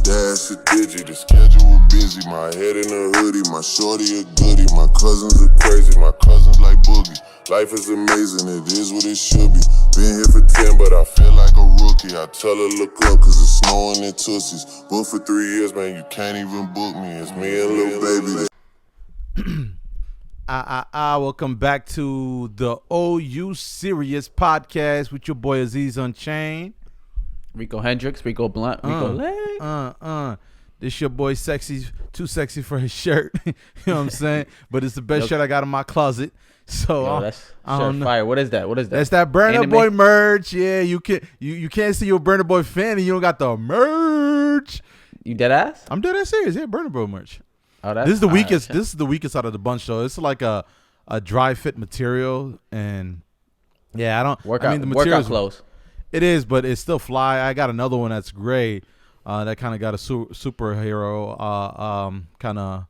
Dash a digi, the schedule busy. My head in a hoodie, my shorty a goodie. My cousins are crazy, my cousins like boogie. Life is amazing, it is what it should be. Been here for 10, but I feel like a rookie. I tell her look up, cause it's snowing in Tootsies. Booked for 3 years, man, you can't even book me. It's me and Lil Baby. Welcome back to the OU Serious Podcast with your boy Aziz Unchained. Rico Hendricks, Rico Blunt, Rico Leg. This your boy sexy, too sexy for his shirt. You know what I'm saying? But it's the best shirt I got in my closet. So that's shirt fire. What is that? That's that Burna Boy merch. Yeah, you can't see you're a Burna Boy fan and you don't got the merch. You dead ass? I'm dead ass serious. Yeah, Burna Boy merch. Oh, that's this is the weakest. This is the weakest out of the bunch, though. It's like a dry fit material, and yeah, I don't. The material clothes. It is, but it's still fly. I got another one that's gray. That kind of got a superhero kind of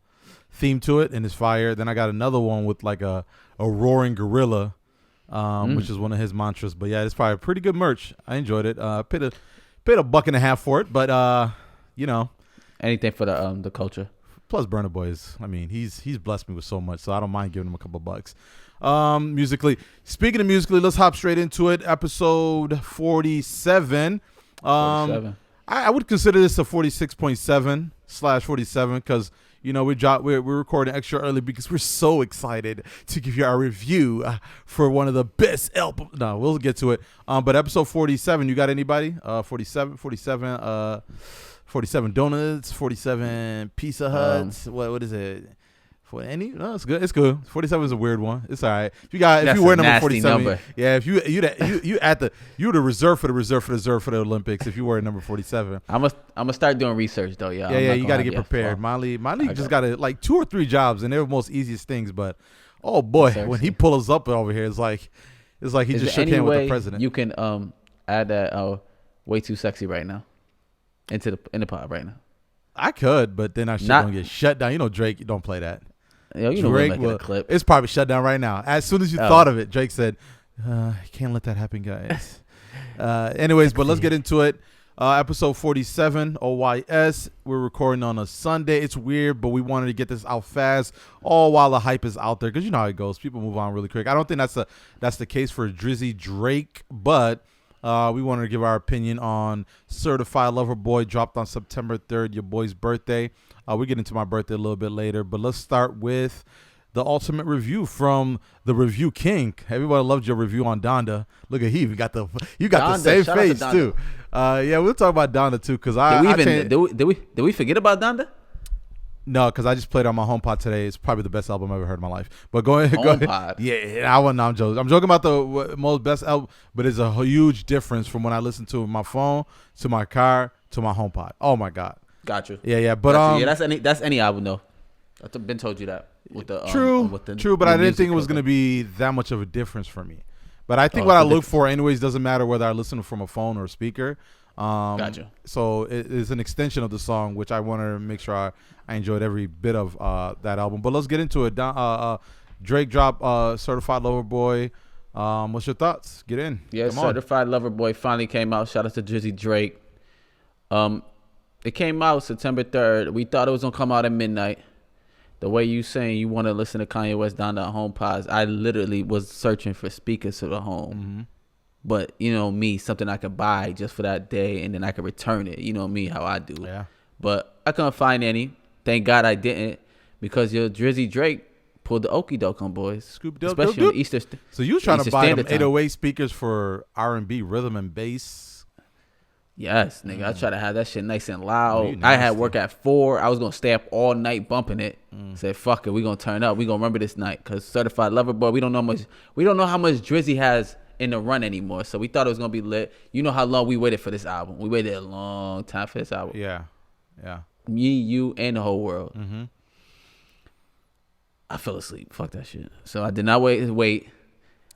theme to it, and it's fire. Then I got another one with like a roaring gorilla, which is one of his mantras. But yeah, it's probably pretty good merch. I enjoyed it. Paid $1.50 for it, but you know, anything for the culture. Plus, Burna Boy is, he's blessed me with so much, so I don't mind giving him a couple bucks. Musically, speaking of musically, let's hop straight into it. Episode 47. 47. I would consider this a 46.7/47 because we're recording extra early because we're so excited to give you our review for one of the best albums. No, we'll get to it. But episode 47, you got anybody? 47. 47 donuts, 47 Pizza Huts. What is it? For any? No, it's good. It's good. 47 is a weird one. It's all right. If you wear number 47, number. Yeah. If you the reserve for the Olympics. If you wear number 47, I'm gonna start doing research though. Yeah. Yeah. You got to get prepared. Molly just got like 2 or 3 jobs, and they're the most easiest things. But oh boy, when he pulls up over here, it's like he just shook hands with the president. You can add that way too sexy right now. In the pod right now. I could, but then I should gonna get shut down. Drake, you don't play that. Drake will, a clip. It's probably shut down right now. As soon as you thought of it, Drake said, can't let that happen, guys. Anyways, but let's get into it. Episode 47, OYS. We're recording on a Sunday. It's weird, but we wanted to get this out fast, all while the hype is out there, because you know how it goes. People move on really quick. I don't think that's the case for Drizzy Drake, but we wanted to give our opinion on Certified Lover Boy, dropped on September 3rd, your boy's birthday. We'll get into my birthday a little bit later, but let's start with the ultimate review from the Review King. Everybody loved your review on Donda. Look at you got the same face too. Yeah, we'll talk about Donda too, because did we forget about Donda? No, because I just played it on my HomePod today. It's probably the best album I've ever heard in my life. But go ahead. Yeah, I'm joking. I'm joking about the most best album, but it's a huge difference from when I listen to it on my phone, to my car, to my HomePod. Oh my God. Gotcha. Yeah. But that's any album though. I've been told you that. With the true, but I didn't think it was gonna be that much of a difference for me. But I think what I look for, anyways, doesn't matter whether I listen from a phone or a speaker. Gotcha. So it is an extension of the song, which I wanted to make sure I enjoyed every bit of that album. But let's get into it. Drake dropped Certified Lover Boy. What's your thoughts? Get in. Yeah, Certified Lover Boy finally came out. Shout out to Drizzy Drake. It came out September 3rd. We thought it was gonna come out at midnight. The way you saying you want to listen to Kanye West down to HomePods, I literally was searching for speakers to the home. Mm-hmm. But me, something I could buy just for that day, and then I could return it. You know me, how I do. Yeah. But I couldn't find any. Thank God I didn't, because your Drizzy Drake pulled the okie doke on boys, especially on the Easter. So you was trying to buy them 808 speakers for R&B, rhythm and bass. Yes, nigga. I try to have that shit nice and loud. I had work at 4. I was gonna stay up all night bumping it. Said fuck it, we gonna turn up. We gonna remember this night, cause Certified Lover Boy. We don't know how much Drizzy has in the run anymore. So we thought it was gonna be lit. You know how long we waited for this album? We waited a long time for this album. Yeah. Me, you, and the whole world. Mm-hmm. I fell asleep. Fuck that shit. So I did not wait.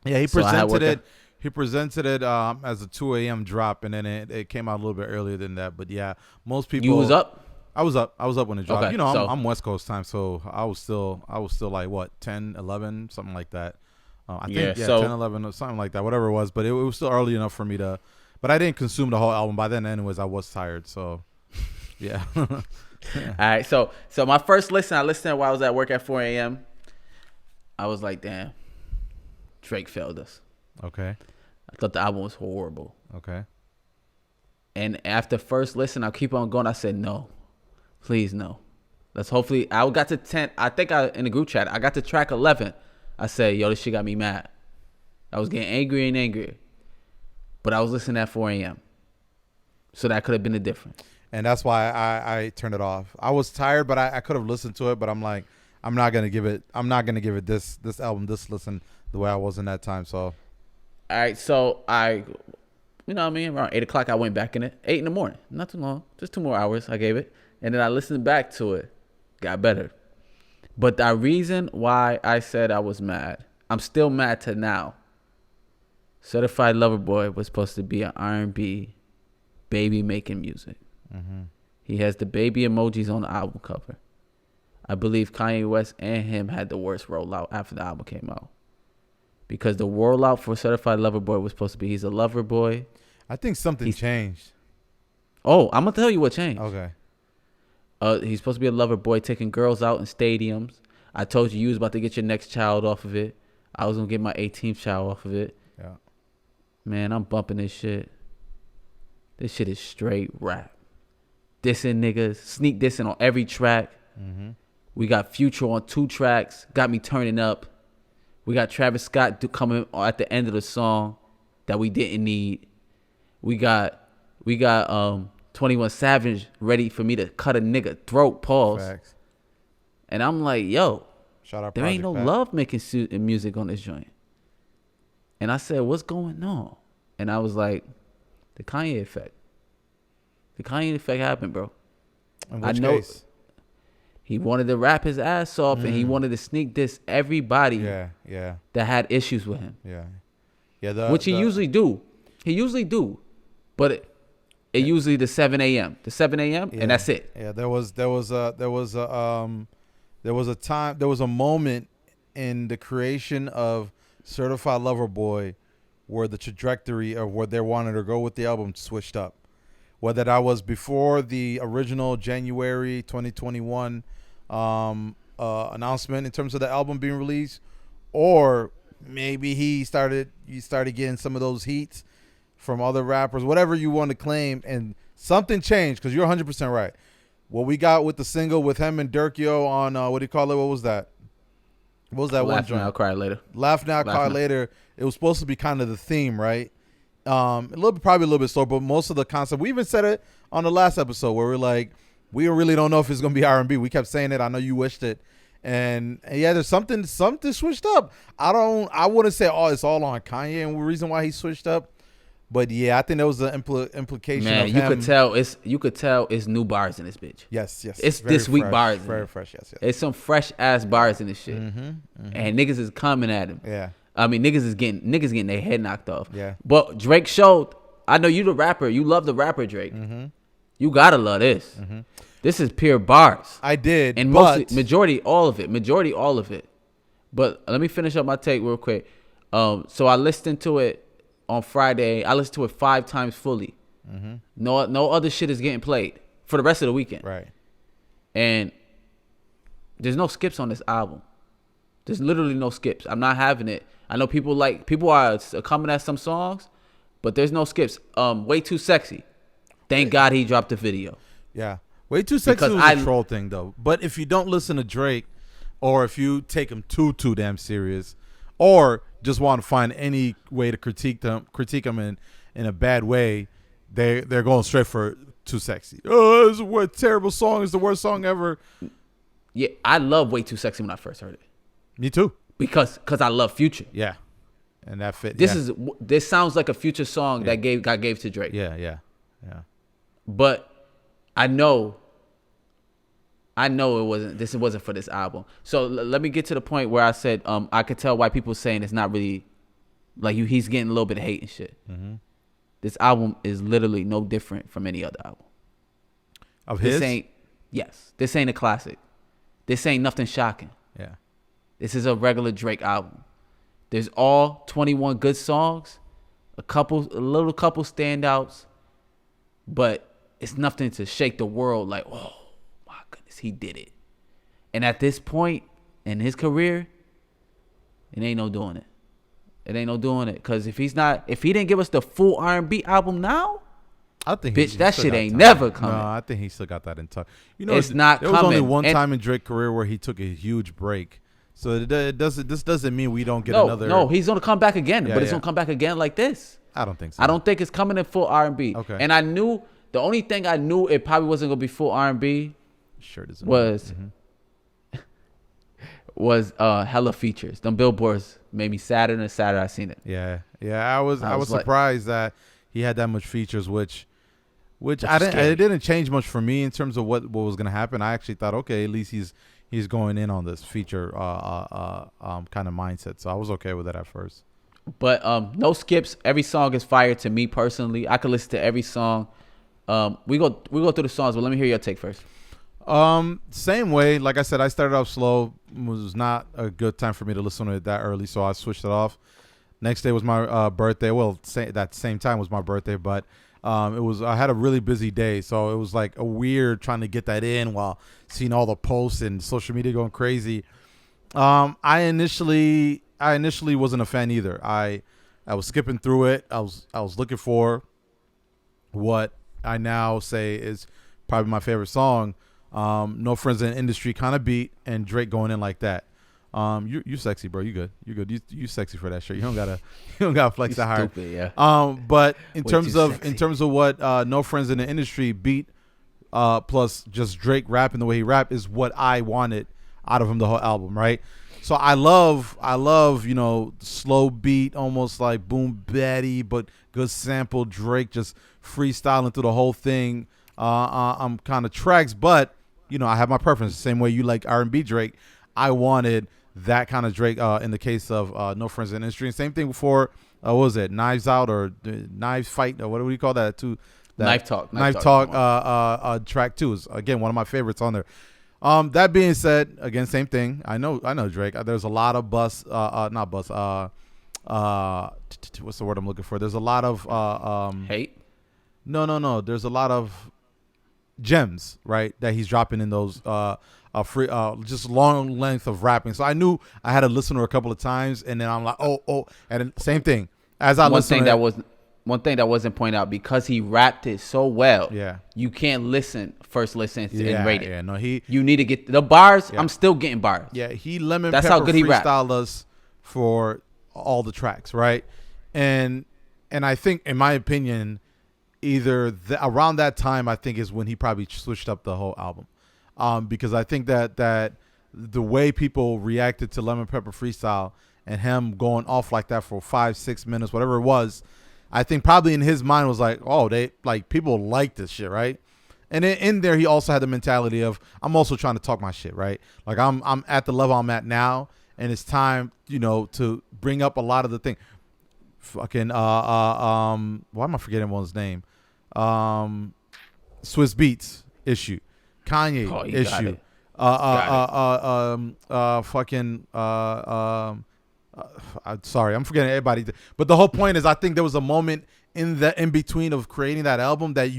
Yeah, he presented it. He presented it as a 2 a.m. drop, and then it came out a little bit earlier than that. But yeah, most people. You was up? I was up when it dropped. Okay, I'm West Coast time, so I was still like what 10, 11, something like that. I think 10, 11 or something like that, whatever it was. But it was still early enough for me to. But I didn't consume the whole album by then. Anyways, I was tired, so. Yeah. All right, so my first listen, I listened while I was at work at 4 a.m. I was like, damn, Drake failed us. Okay. I thought the album was horrible. Okay. And after first listen, I keep on going. I said, no, please no. Let's hopefully. I got to 10. I think in the group chat, I got to track 11. I said, yo, this shit got me mad. I was getting angrier and angrier. But I was listening at 4 a.m. So that could have been the difference. And that's why I turned it off. I was tired, but I could have listened to it. But I'm like, I'm not gonna give it this album this listen the way I was in that time. So, all right, so you know what I mean, around 8 o'clock I went back in it. 8 in the morning, not too long, just 2 more hours I gave it, and then I listened back to it, got better. But the reason why I said I was mad, I'm still mad to now. Certified Lover Boy was supposed to be an R&B baby making music. Mm-hmm. He has the baby emojis on the album cover. I believe Kanye West and him had the worst rollout after the album came out. Because the rollout for Certified Lover Boy was supposed to be he's a lover boy. I think something changed. Oh, I'm going to tell you what changed. Okay. He's supposed to be a lover boy taking girls out in stadiums. I told you was about to get your next child off of it. I was going to get my 18th child off of it. Yeah. Man, I'm bumping this shit. This shit is straight rap. Dissing niggas, sneak dissing on every track. Mm-hmm. We got Future on 2 tracks, got me turning up. We got Travis Scott coming at the end of the song that we didn't need. We got 21 Savage ready for me to cut a nigga throat, pause. Facts. And I'm like, yo, shout out there ain't no love making music on this joint. And I said, what's going on? And I was like, the Kanye effect. The Kanye effect happened, bro. In which case? He wanted to rap his ass off, and he wanted to sneak diss everybody that had issues with him. Yeah. Which he usually do. He usually do. But it usually the 7 a.m. The 7 a.m. and that's it. Yeah, there was a moment in the creation of Certified Lover Boy where the trajectory of where they wanted to go with the album switched up. Whether that was before the original January 2021 announcement in terms of the album being released, or maybe you started getting some of those heats from other rappers, whatever you want to claim, and something changed, because you're 100% right. What we got with the single with him and Durkio on what do you call it? What was that? What was that one joint? Laugh Now, Cry Later. Laugh Now, Cry Later. It was supposed to be kind of the theme, right? Probably a little bit slow, but most of the concept. We even said it on the last episode where we're like, we really don't know if it's gonna be R&B. We kept saying it. I know you wished it, and yeah, there's something switched up. I wouldn't say it's all on Kanye and the reason why he switched up, but yeah, I think there was the implication. Man, of you him. could tell it's new bars in this bitch. Yes. It's this week bars. Very fresh. Yes. It's some fresh ass bars in this shit, and niggas is coming at him. Yeah. I mean, niggas getting their head knocked off. Yeah. But Drake showed. I know you the rapper. You love the rapper Drake. Mm-hmm. You gotta love this. Mm-hmm. This is pure bars. I did, and majority all of it. But let me finish up my take real quick. So I listened to it on Friday. I listened to it 5 times fully. Mm-hmm. No other shit is getting played for the rest of the weekend. Right. And there's no skips on this album. There's literally no skips. I'm not having it. I know people are coming at some songs, but there's no skips. Way Too Sexy. Thank God he dropped the video. Yeah. Way Too Sexy was a troll thing, though. But if you don't listen to Drake, or if you take him too damn serious, or just want to find any way to critique him in a bad way, they're going straight for Too Sexy. Oh, it's a terrible song. It's the worst song ever. Yeah, I love Way Too Sexy when I first heard it. Me too. Because I love Future. Yeah. And that fit. This sounds like a Future song that got gave to Drake. Yeah. But I know it wasn't for this album. So let me get to the point where I said I could tell why people saying it's not really like he's getting a little bit of hate and shit. Mm-hmm. This album is literally no different from any other album. Of his? This ain't a classic. This ain't nothing shocking. Yeah. This is a regular Drake album. There's all 21 good songs, a couple standouts, but it's nothing to shake the world. Like, oh my goodness, he did it. And at this point in his career, it ain't no doing it. It ain't no doing it. Because if he didn't give us the full R&B album now, I think bitch, that shit ain't never coming. No, I think he still got that in touch. It's not there coming. There was only one time in Drake's career where he took a huge break. So this doesn't mean we don't get another. No, he's gonna come back again, but it's gonna come back again like this. I don't think so. I don't think it's coming in full R&B. Okay. And I knew the only thing I knew it probably wasn't gonna be full R&B was hella features. Them billboards made me sadder and sadder. I seen it. Yeah. I was surprised that he had that much features, which it didn't change much for me in terms of what was gonna happen. I actually thought, okay, at least he's going in on this feature kind of mindset. So I was okay with that at first. But no skips. Every song is fire to me personally. I could listen to every song. We go through the songs, but let me hear your take first. Same way. Like I said, I started off slow. It was not a good time for me to listen to it that early, so I switched it off. Next day was my birthday. Well, that same time was my birthday, but I had a really busy day, so it was like a weird trying to get that in while seeing all the posts and social media going crazy. I initially wasn't a fan either. I was skipping through it. I was looking for what I now say is probably my favorite song. No Friends in the Industry kind of beat, and Drake going in like that. You sexy, bro. You good. You sexy for that shit. You don't gotta flex that hard. Stupid, yeah. But in terms of what No Friends in the Industry beat, plus just Drake rapping the way he rapped is what I wanted out of him the whole album, right? So I love, slow beat, almost like boom batty, but good sample. Drake just freestyling through the whole thing. I'm kind of tracks, but I have my preference. The same way you like R&B Drake, I wanted that kind of Drake. In the case of No Friends in the Industry, and same thing before. What was it? Knives Out or Knives Fight? Or what do we call that? Knife Talk. Track 2 is again one of my favorites on there. That being said, again, same thing. I know Drake. There's a lot of what's the word I'm looking for? There's a lot of hate. No. There's a lot of gems, right, that he's dropping in those free just long length of rapping. So I knew I had to listen to her a couple of times, and then I'm like, oh, and same thing as I listened. One thing that wasn't pointed out, because he rapped it so well. Yeah, you can't first listen and rate it. Yeah, no, you need to get the bars. Yeah. I'm still getting bars. Yeah, he lemon That's pepper how good he freestyled us for all the tracks, right? And I think, in my opinion, around that time, I think is when he probably switched up the whole album, because I think that the way people reacted to lemon pepper freestyle and him going off like that for 5-6 minutes, whatever it was, I think probably in his mind was like, oh, they like people like this shit, right? And in there, he also had the mentality of, I'm also trying to talk my shit, right? Like I'm at the level I'm at now, and it's time, to bring up a lot of the things. Fucking why am I forgetting one's name? Swiss Beats issue, Kanye issue, I'm sorry, I'm forgetting everybody. But the whole point is, I think there was a moment in between of creating that album that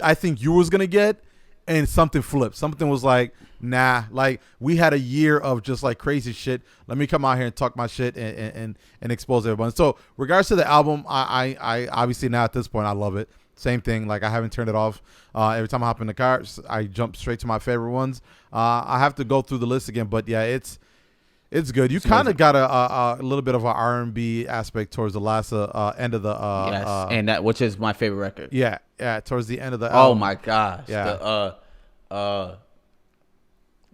I think you was gonna get, and something flipped. Something was like, nah, like we had a year of just like crazy shit. Let me come out here and talk my shit and expose everyone. So regards to the album, I obviously now at this point I love it. Same thing, like I haven't turned it off. Every time I hop in the car, I jump straight to my favorite ones. I have to go through the list again, but yeah, it's good. You kind of got a little bit of an R&B aspect towards the last end of the yes, and that, which is my favorite record. Yeah, towards the end of the album. Oh my gosh. Yeah.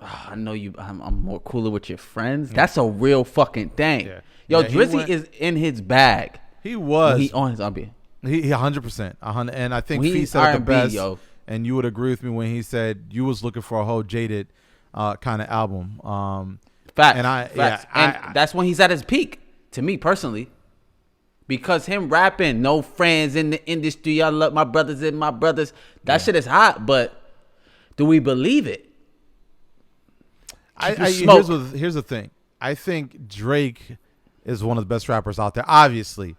I know you. I'm more cooler with your friends. That's a real fucking thing. Yeah. Yo, Drizzy is in his bag. He was. He on his R&B. He 100%. And I think he said it the best. Yo. And you would agree with me when he said you was looking for a whole jaded kind of album. Facts. And Facts. And that's when he's at his peak, to me personally. Because him rapping, no friends in the industry, I love my brothers and my brothers. That shit is hot, but do we believe it? Here's the thing. I think Drake is one of the best rappers out there, obviously.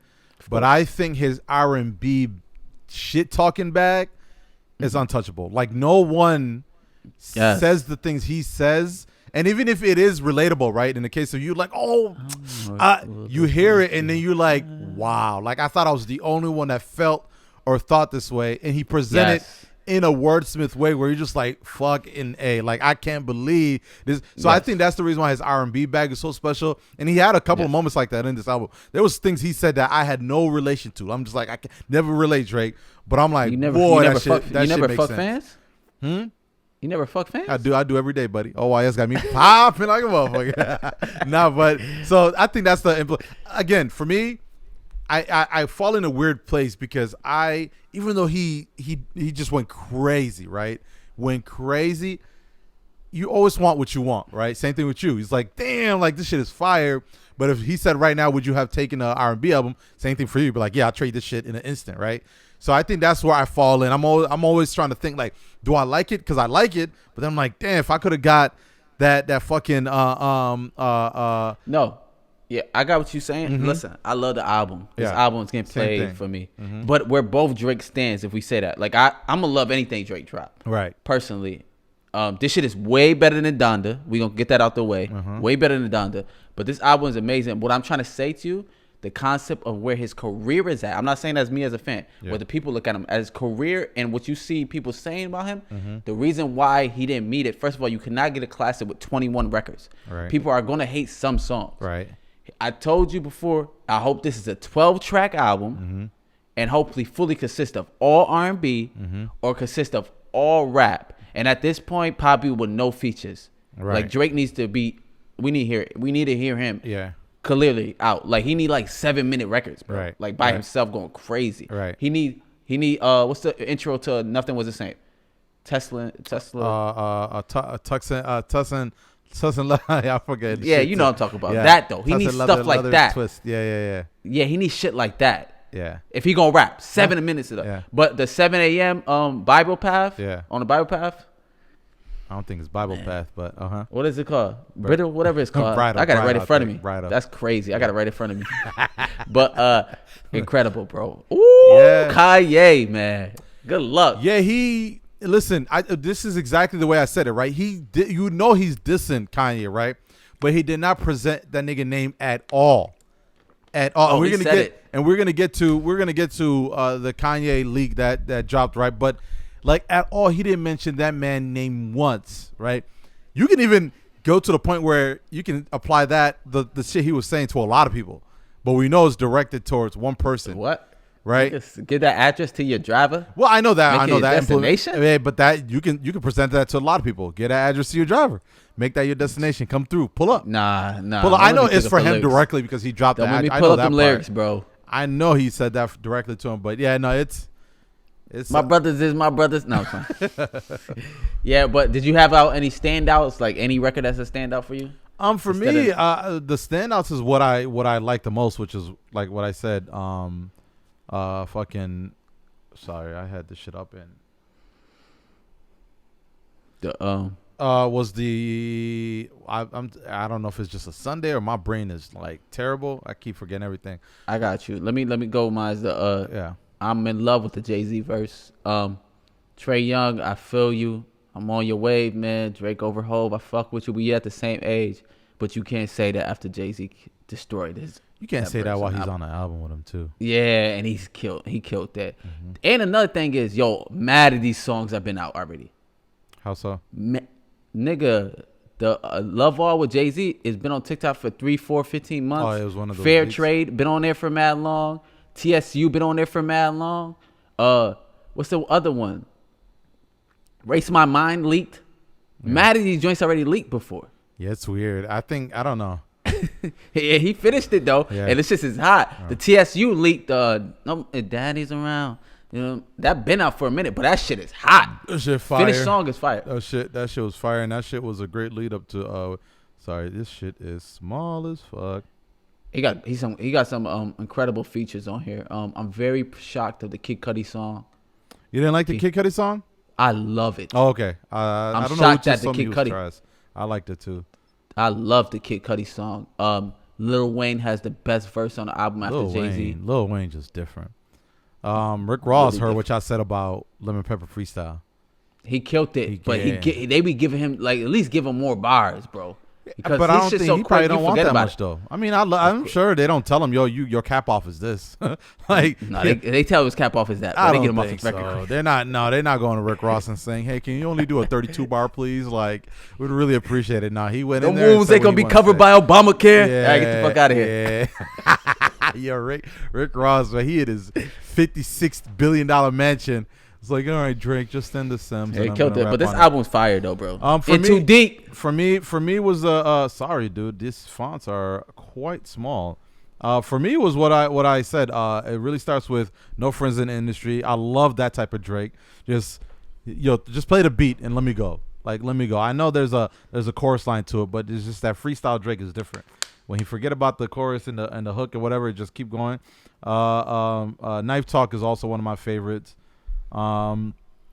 But I think his R&B shit talking bag is untouchable. Like no one says the things he says. And even if it is relatable, right? In the case of you, like, you hear it and then you're like, wow. Like, I thought I was the only one that felt or thought this way. And he presented in a wordsmith way where you're just like, fucking A. Like, I can't believe this. So I think that's the reason why his R&B bag is so special. And he had a couple of moments like that in this album. There was things he said that I had no relation to. I'm just like, I can never relate, Drake. But I'm like, boy, that shit makes sense. Fans? You never fuck fans? I do every day, buddy. OYS got me popping like a motherfucker. Nah, but so I think that's the again for me. I fall in a weird place because even though he just went crazy, right? Went crazy. You always want what you want, right? Same thing with you. He's like, damn, like this shit is fire. But if he said right now, would you have taken an R&B album? Same thing for you. Be like, yeah, I'll trade this shit in an instant, right? So I think that's where I fall in. I'm always trying to think like, do I like it? Because I like it, but then I'm like, damn, if I could have got that fucking No, yeah, I got what you're saying. Mm-hmm. Listen, I love the album. This album is getting played for me, but we're both Drake stans. If we say that, like I'm gonna love anything Drake drop. Right. Personally, this shit is way better than Donda. We gonna get that out the way. Way better than Donda. But this album is amazing. What I'm trying to say to you, the concept of where his career is at. I'm not saying that's me as a fan, but the people look at him as his career and what you see people saying about him. The reason why he didn't meet it, first of all, you cannot get a classic with 21 records. Right. People are going to hate some songs. Right. I told you before, I hope this is a 12-track album and hopefully fully consist of all R&B or consist of all rap. And at this point, probably with no features. Right. Like Drake needs to be, we need to hear him. Yeah. Clearly out. Like he need like 7-minute records, bro. Right. Like by himself going crazy. Right. He need what's the intro to Nothing Was the Same? Tesla. Tussin. I forget. Yeah, you know what I'm talking about. Yeah. That though. He needs stuff like that. Twist. Yeah. Yeah, he needs shit like that. Yeah. If he gonna rap 7 minutes of that. Yeah. But the 7 a.m. Bible path. Yeah. On the Bible path. I don't think it's Bible path, but What is it called? Brittle, whatever it's called. I got it right in front of me. That's crazy. I got it right in front of me. But incredible, bro. Ooh, Kanye, man. Good luck. Yeah, listen. This is exactly the way I said it, right? He's dissing Kanye, right? But he did not present that nigga name at all. Oh, we're gonna get to the Kanye leak that dropped, right? But like at all, he didn't mention that man name once, right? You can even go to the point where you can apply the shit he was saying to a lot of people, but we know it's directed towards one person. What? Right? Just give that address to your driver. Well, I know that. Make it your destination. Yeah, but that you can present that to a lot of people. Get an address to your driver. Make that your destination. Come through. Pull up. Nah. Pull up. I know it's for him directly because he dropped the address. Let me pull up them lyrics, bro. I know he said that directly to him, but yeah, no, it's my brothers is my brothers. No, it's fine. Yeah, but did you have out any standouts? Like any record that's a standout for you? For me, the standouts is what I like the most, which is like what I said. Sorry, I had this shit up in. Was the I don't know if it's just a Sunday or my brain is like terrible. I keep forgetting everything. I got you. Let me go. Mine's I'm in love with the Jay-Z verse. Trey Young, I feel you. I'm on your wave, man. Drake over Hov, I fuck with you. We at the same age, but you can't say that after Jay-Z destroyed his. You can't say that while he's on the album with him too. Yeah, and he killed that. And another thing is, mad of these songs have been out already. How so? Nigga, the Love All with Jay-Z has been on TikTok for 3, 4, 15 months. Oh, it was one of those Fair weeks. Trade, been on there for mad long. TSU been on there for mad long. What's the other one? Race My Mind leaked. Yeah. Mad of these joints already leaked before. Yeah, it's weird. I don't know. Yeah, he finished it though, and this shit is hot. Oh. The TSU leaked. No, Daddy's around. You know that been out for a minute, but that shit is hot. That shit fire. Finished song is fire. That shit was fire, and that shit was a great lead up to. Sorry, this shit is small as fuck. He got some incredible features on here. I'm very shocked of the Kid Cudi song. You didn't like the Kid Cudi song? I love it. Oh, okay. I'm I don't shocked know at the Kid Cudi. I liked it too. I love the Kid Cudi song. Lil Wayne has the best verse on the album after Jay-Z. Lil Wayne just different. Rick Ross heard what y'all said about Lemon Pepper Freestyle. He killed it, but they be giving him like at least give him more bars, bro. Because but I don't think so he probably don't want that much it. though. I mean, I'm sure they don't tell him, yo, your cap off is this. Like, no, they tell his cap off is that. But they get him off his record. So. They're not going to Rick Ross and saying, hey, can you only do a 32 bar, please? Like, we'd really appreciate it. Now he went in there. The wounds ain't gonna be covered by Obamacare. Yeah, all right, get the fuck out of here. Yeah, yo, Rick Ross, man, he had his $56 billion mansion. It's like, all right, Drake, just send the Sims. He killed it, but this album's fire though, bro. For me, too deep. For me was sorry, dude. These fonts are quite small. For me was what I said. It really starts with No Friends in the Industry. I love that type of Drake. Just play the beat and let me go. Like, let me go. I know there's a chorus line to it, but it's just that freestyle Drake is different. When he forget about the chorus and the hook or whatever, just keep going. Knife Talk is also one of my favorites. A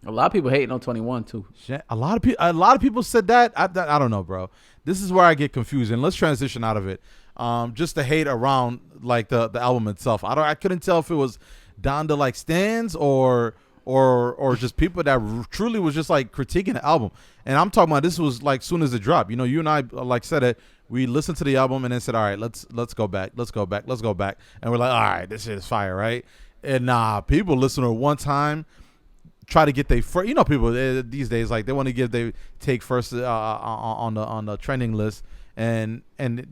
lot of people hating on 21 too. A lot of people said that. I don't know, bro. This is where I get confused, and let's transition out of it. Just the hate around like the album itself. I couldn't tell if it was Donda like stans or just people that truly was just like critiquing the album. And I'm talking about this was like soon as it dropped. You know, you and I like said it. We listened to the album and then said, all right, let's go back, and we're like, all right, this shit is fire, right? And people listen to it one time. Try to get they first, you know, people these days like they want to give they take first on the trending list, and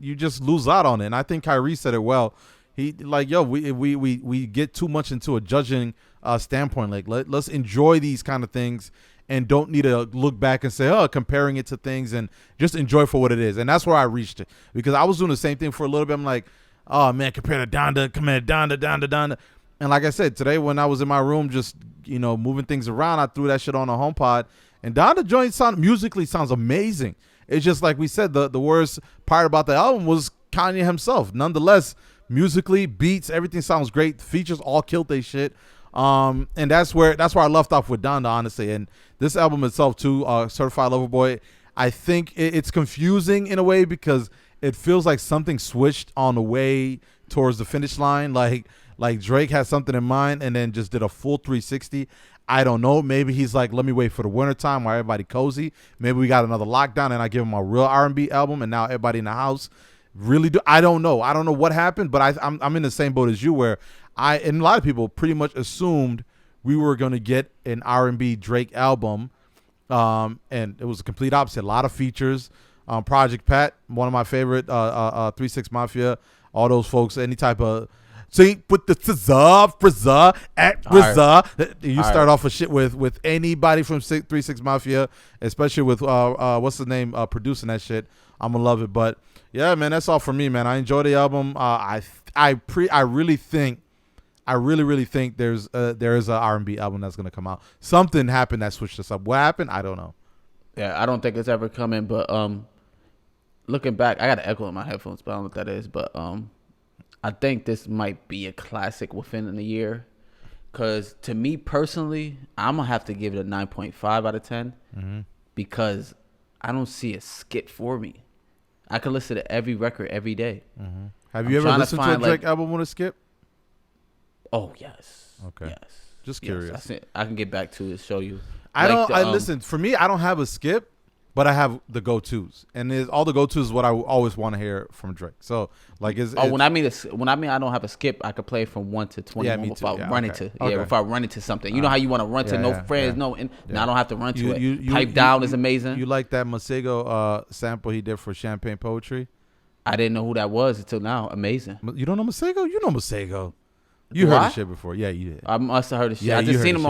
you just lose out on it. And I think Kyrie said it well. He like, yo, we get too much into a judging standpoint. Like let's enjoy these kind of things and don't need to look back and say, oh, comparing it to things, and just enjoy for what it is. And that's where I reached it, because I was doing the same thing for a little bit. I'm like, oh man, compare to Donda. And like I said, today when I was in my room just, you know, moving things around, I threw that shit on a HomePod. And Donda joint musically sounds amazing. It's just like we said, the worst part about the album was Kanye himself. Nonetheless, musically, beats, everything sounds great. The features all killed they shit. And that's where I left off with Donda, honestly. And this album itself too, Certified Lover Boy, I think it's confusing in a way because it feels like something switched on the way towards the finish line. Like Drake had something in mind and then just did a full 360. I don't know. Maybe he's like, let me wait for the winter time while everybody cozy. Maybe we got another lockdown and I give him a real R&B album and now everybody in the house really do. I don't know. I don't know what happened, but I'm in the same boat as you where and a lot of people pretty much assumed we were going to get an R&B Drake album. And it was a complete opposite. A lot of features. Project Pat, one of my favorite, 3-6 Mafia, all those folks, any type of. See, with the Frizza, at Frizza, you start off with shit with anybody from 3-6 Mafia, especially with what's the name producing that shit. I'm gonna love it. But yeah, man, that's all for me, man. I enjoy the album. I really think there is a R&B album that's gonna come out. Something happened that switched us up. What happened? I don't know. Yeah, I don't think it's ever coming. But looking back, I got an echo in my headphones, but I don't know what that is. But I think this might be a classic within the year. Because to me personally, I'm going to have to give it a 9.5 out of 10 because I don't see a skip for me. I can listen to every record every day. Mm-hmm. Have you ever listened to a Drake album with a skip? Oh, yes. Okay. Yes. Just curious. Yes, I can get back to it, show you. Listen, for me, I don't have a skip. But I have the go-tos, and all the go-tos is what I always want to hear from Drake. So, like, when I mean I don't have a skip, I could play from 1 to 21 without running to something. You know how you want to run to No Friends, no, and I don't have to run to it. Pipe Down is amazing. You like that Masego sample he did for Champagne Poetry? I didn't know who that was until now. Amazing. You don't know Masego? You know Masego. You heard the shit before. Yeah, you did. I must have heard the shit. Yeah, I just seen him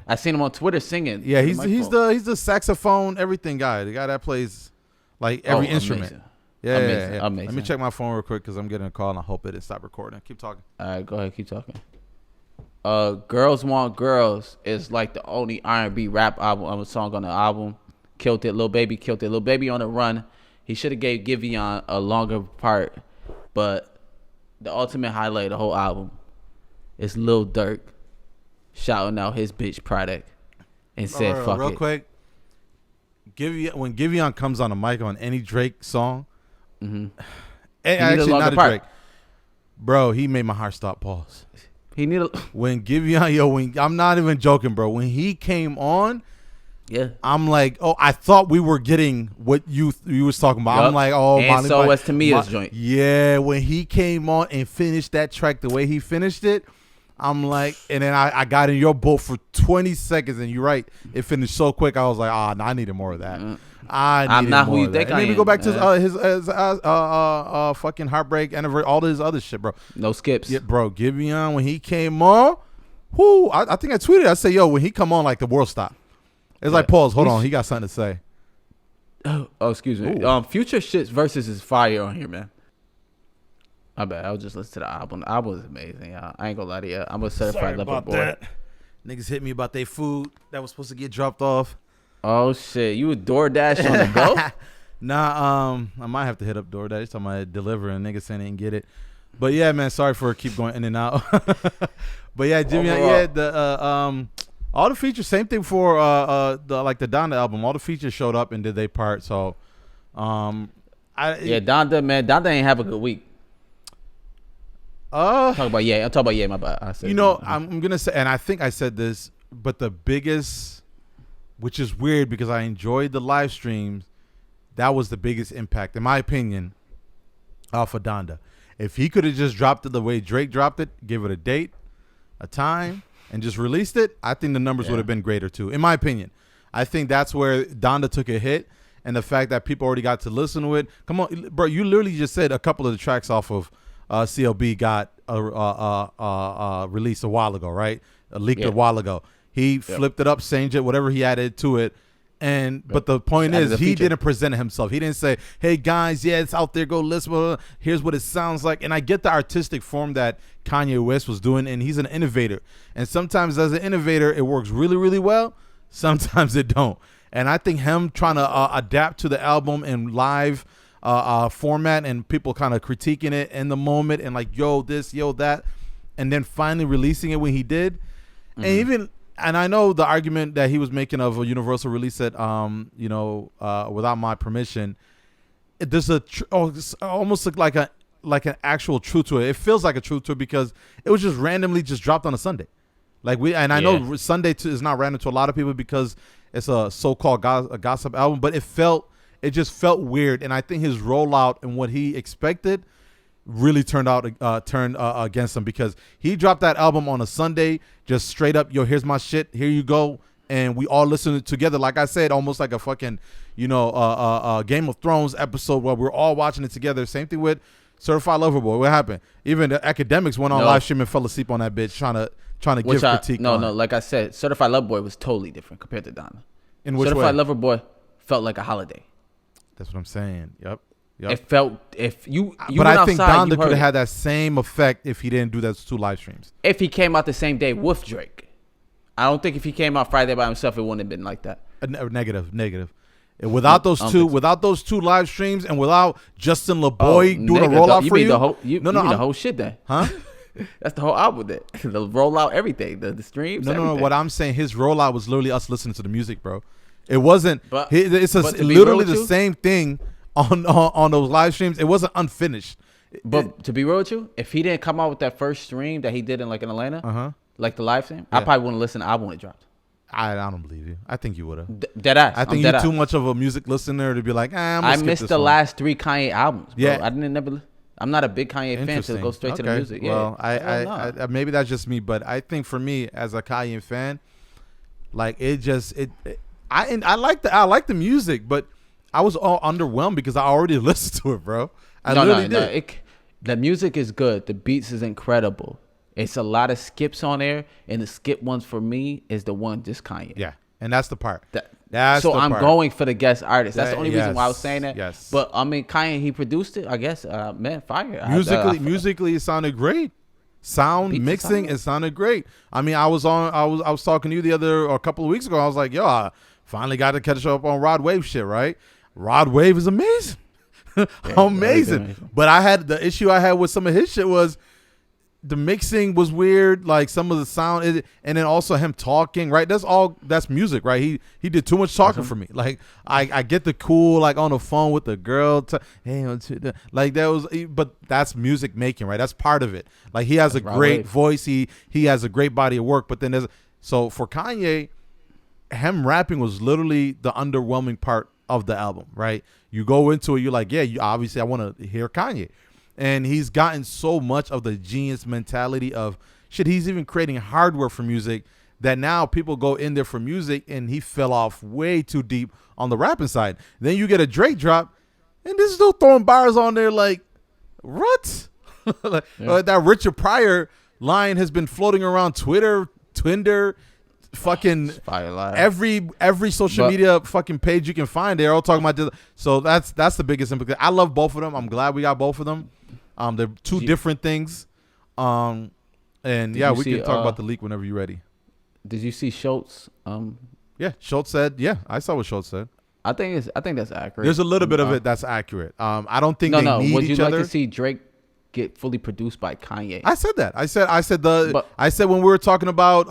I seen him on Twitter singing. Yeah, he's the saxophone everything guy. The guy that plays like every instrument. Amazing. Yeah, amazing. Let me check my phone real quick because I'm getting a call and I hope it didn't stop recording. Keep talking. All right, go ahead, keep talking. Girls Want Girls is like the only R&B rap song on the album. Killed it, Lil Baby killed it. Lil Baby on the run. He should have gave Giveon a longer part, but the ultimate highlight of the whole album is Lil Durk shouting out his bitch product and said, fuck it. Real quick, when Giveon comes on the mic on any Drake song, actually not a Drake, bro, he made my heart stop. Pause. He need a when Giveon, I'm not even joking, bro. When he came on, yeah. I'm like, oh, I thought we were getting what you was talking about. Yep. I'm like, oh, and so was Tamia's joint. Yeah, when he came on and finished that track the way he finished it, I'm like, and then I got in your boat for 20 seconds, and you're right, it finished so quick. I was like, no, I needed more of that. I'm not who you think I am. And then we go back to his fucking Heartbreak Anniversary, all his other shit, bro. No skips. Yeah, bro, Giveon, when he came on, whoo, I think I tweeted, I said, yo, when he come on, like the world stopped. It's like, pause, hold on, he got something to say. Oh, excuse me. Future shits versus is fire on here, man. My bad. I was just listening to the album. The album was amazing, y'all. I ain't gonna lie to you. I'm a certified lover boy. That. Niggas hit me about their food that was supposed to get dropped off. Oh shit, you a DoorDash on the go? Nah, I might have to hit up DoorDash. Talking about deliver and niggas saying they didn't get it. But yeah, man, sorry for keep going in and out. But yeah, Jimmy, all the features, same thing for the Donda album. All the features showed up and did their part. So, Donda ain't have a good week. I'm talking about my bad. I'm gonna say, and I think I said this, but the biggest, which is weird because I enjoyed the live streams, that was the biggest impact, in my opinion, for Donda. If he could have just dropped it the way Drake dropped it, give it a date, a time, and just released it, I think the numbers would have been greater too, in my opinion. I think that's where Donda took a hit, and the fact that people already got to listen to it. Come on, bro, you literally just said a couple of the tracks off of CLB got released a while ago, right? Leaked a while ago. He flipped it up, changed it, whatever he added to it. But the point is, he didn't present it himself. He didn't say, hey, guys, it's out there. Go listen. Here's what it sounds like. And I get the artistic form that Kanye West was doing, and he's an innovator. And sometimes as an innovator, it works really, really well. Sometimes it don't. And I think him trying to adapt to the album and live format and people kind of critiquing it in the moment and like, yo, this, yo, that, and then finally releasing it when he did. And I know the argument that he was making of a universal release it, without my permission. There's almost look like an actual truth to it. It feels like a truth to it because it was just randomly just dropped on a Sunday. I know Sunday is not random to a lot of people because it's a so-called gossip album, but it just felt weird. And I think his rollout and what he expected really turned against him because he dropped that album on a Sunday, just straight up, yo, here's my shit, here you go, and we all listened together. Like I said, almost like a fucking, Game of Thrones episode where we're all watching it together. Same thing with Certified Lover Boy. What happened? Even the academics went on live stream and fell asleep on that bitch trying to give critique. No, like I said, Certified Lover Boy was totally different compared to Donda. In which Certified way? Lover Boy felt like a holiday. That's what I'm saying. Yep. It felt you but I think Donda could have had that same effect if he didn't do those two live streams. If he came out the same day with Drake, I don't think if he came out Friday by himself, it wouldn't have been like that. Negative. And without those two live streams, and without Justin LeBoy doing a rollout for you, you mean the whole shit then, huh? That's the whole album. Then the rollout, everything, the streams. No. What I'm saying, his rollout was literally us listening to the music, bro. It wasn't. It's literally the same thing. On those live streams, it wasn't unfinished. But to be real with you, if he didn't come out with that first stream that he did in Atlanta, like the live stream, I probably wouldn't listen to the album when it dropped. I don't believe you. I think you would have. Deadass. I think you're too much of a music listener to be like, I missed the last 3 Kanye albums. Bro. Yeah, I'm not a big Kanye fan, so go straight to the music. Well, I maybe that's just me, but I think for me as a Kanye fan, like I like the music, but I was all underwhelmed because I already listened to it, bro. I literally did. The music is good. The beats is incredible. It's a lot of skips on there, and the skip ones for me is the one just Kanye. Yeah, and that's the part. I'm going for the guest artist. That's the only reason why I was saying that. Yes. But I mean, Kanye, he produced it. I guess, man, fire. Musically, it sounded great. Mixing, it sounded great. I mean, I was talking to you a couple of weeks ago. I was like, yo, I finally got to catch up on Rod Wave shit, right? Rod Wave is amazing. Amazing. But the issue I had with some of his shit was the mixing was weird. Like some of the sound, and then also him talking. Right, that's music. Right, he did too much talking for me. Like I get the cool like on the phone with the girl. Like that was, but that's music making. Right, that's part of it. Like he has a great voice. He has a great body of work. But then so for Kanye, him rapping was literally the underwhelming part of the album. Right, you go into it, you're like, yeah, obviously I want to hear Kanye. And he's gotten so much of the genius mentality of shit. He's even creating hardware for music that now people go in there for music, and he fell off way too deep on the rapping side. Then you get a Drake drop, and this is still throwing bars on there like, what? That Richard Pryor line has been floating around Twitter, Tinder, fucking every social media fucking page you can find. They're all talking about this. So that's the biggest impact. I love both of them. I'm glad we got both of them. They're two different things. And yeah, we can talk about the leak whenever you're ready. Did you see Schultz? Yeah, Schultz said. Yeah, I saw what Schultz said. I think that's accurate. There's a little bit of it that's accurate. I don't think they need each other. Would you like to see Drake get fully produced by Kanye? I said that. I said when we were talking about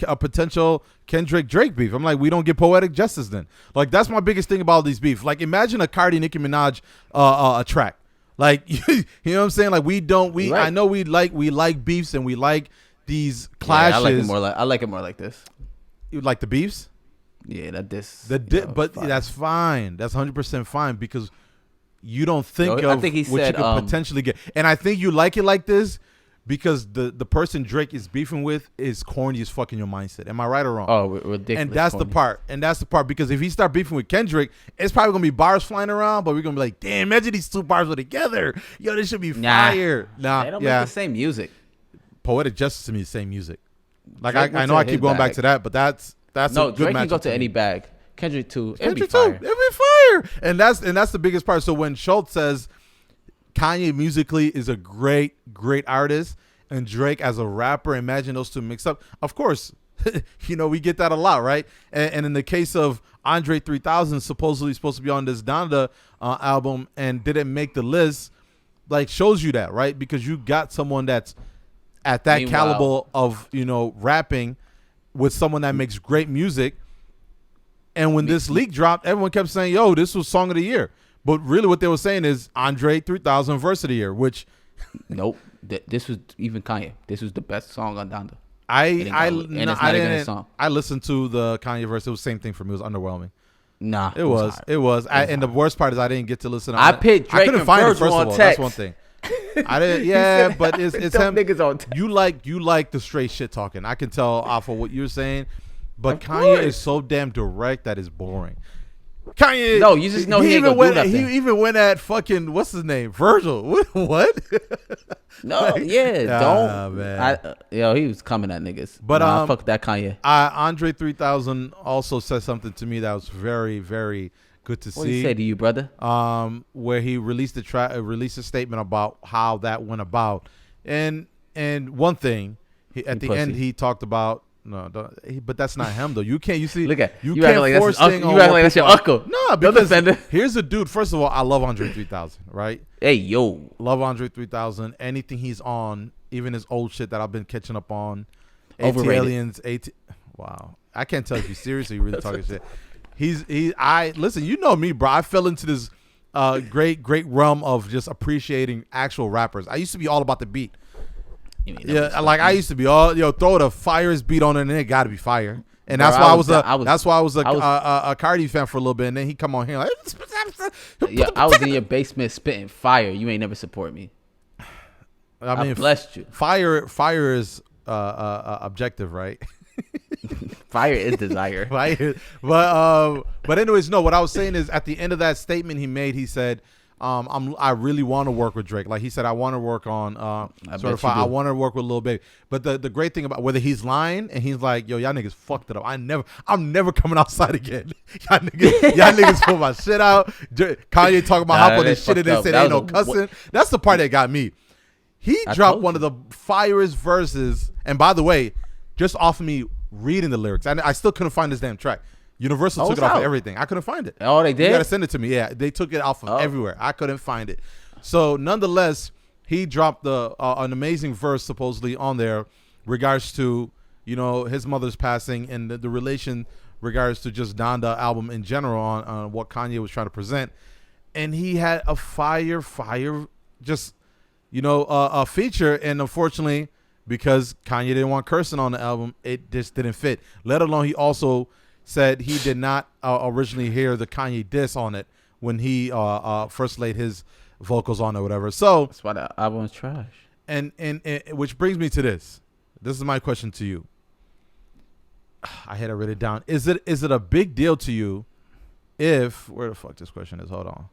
a potential Kendrick Drake beef, I'm like, we don't get poetic justice then. Like that's my biggest thing about these beef. Like imagine a Cardi Nicki Minaj a track. Like you know what I'm saying? Like right. I know we like beefs and we like these clashes. Yeah, I like it more like this. You like the beefs? Yeah, but fine. That's fine. That's 100% fine because you don't think of what you could potentially get. And I think you like it like this because the person Drake is beefing with is corny as fucking your mindset. Am I right or wrong? Oh, ridiculous. And that's the part. Because if he start beefing with Kendrick, it's probably going to be bars flying around, but we're going to be like, damn, imagine these two bars were together. Yo, this should be fire. Nah, they don't make the same music. Poetic justice to me is the same music. Like, I know I keep going back to that, but that's a good Drake match. Can go to any bag. Kendrick too. It'd be fire. And that's the biggest part. So when Schultz says Kanye musically is a great artist and Drake as a rapper, imagine those two mixed up. Of course, we get that a lot, right? And in the case of Andre 3000, supposedly supposed to be on this Donda album and didn't make the list, like shows you that, right? Because you got someone that's at that caliber of rapping with someone that makes great music. And when this leak dropped, everyone kept saying, yo, this was song of the year. But really what they were saying is Andre 3000 verse of the year, which... Nope. This was even Kanye. This was the best song on Donda. I listened to the Kanye verse. It was the same thing for me. It was underwhelming. Nah. It was. And the worst part is I didn't get to listen. I picked Drake and find it, first of all. That's one thing. I didn't. Yeah, but it's him. Niggas on text. You like the straight shit talking. I can tell off of what you're saying. But Kanye is so damn direct that it's boring. Kanye. No, you just know he ain't gonna do nothing. He even went at fucking what's his name, Virgil. What? No, don't. Man. He was coming at niggas. But fuck that Kanye. Andre 3000 also said something to me that was very, very good to see. What did he say to you, brother? Where he released a statement about how that went about, and one thing at the end he talked about. No, but that's not him though. You can't. You see, look at you can't like force things on. You act like that's your uncle. No, because here's the dude. First of all, I love Andre 3000. Right? Hey, yo, love Andre 3000. Anything he's on, even his old shit that I've been catching up on. Overrated. Aliens. Wow, I can't tell if you're serious or you really talking shit. Listen. You know me, bro. I fell into this great realm of just appreciating actual rappers. I used to be all about the beat. Yeah, like I used to be throw the firest beat on it and it got to be fire, and that's why I was a Cardi fan for a little bit, and then he come on here like, I was in your basement spitting fire. You ain't never support me. I mean, blessed you. Fire is objective, right? Fire is desire. But anyways, no. What I was saying is, at the end of that statement he made, he said, I really want to work with Drake. Like he said, I want to work on Certified. I want to work with Lil Baby. But the great thing about whether he's lying and he's like, yo, y'all niggas fucked it up. I'm never coming outside again. y'all niggas pull my shit out. Kanye talking about hop on this shit and they said ain't no cussing. That's the part that got me. He dropped one of the firest verses. And by the way, just off of me reading the lyrics, I still couldn't find this damn track. Universal took it off of everything. I couldn't find it. Oh, they did? You got to send it to me. Yeah, they took it off of everywhere. I couldn't find it. So, nonetheless, he dropped an amazing verse supposedly on there regards to, you know, his mother's passing and the relation regards to just Donda album in general on what Kanye was trying to present. And he had a fire, just, you know, a feature. And unfortunately, because Kanye didn't want cursing on the album, it just didn't fit. Let alone he also said he did not originally hear the Kanye diss on it when he first laid his vocals on it or whatever. So that's why the album is trash. And which brings me to this. This is my question to you. I had to write it down. Is it a big deal to you if, where the fuck this question is? Hold on.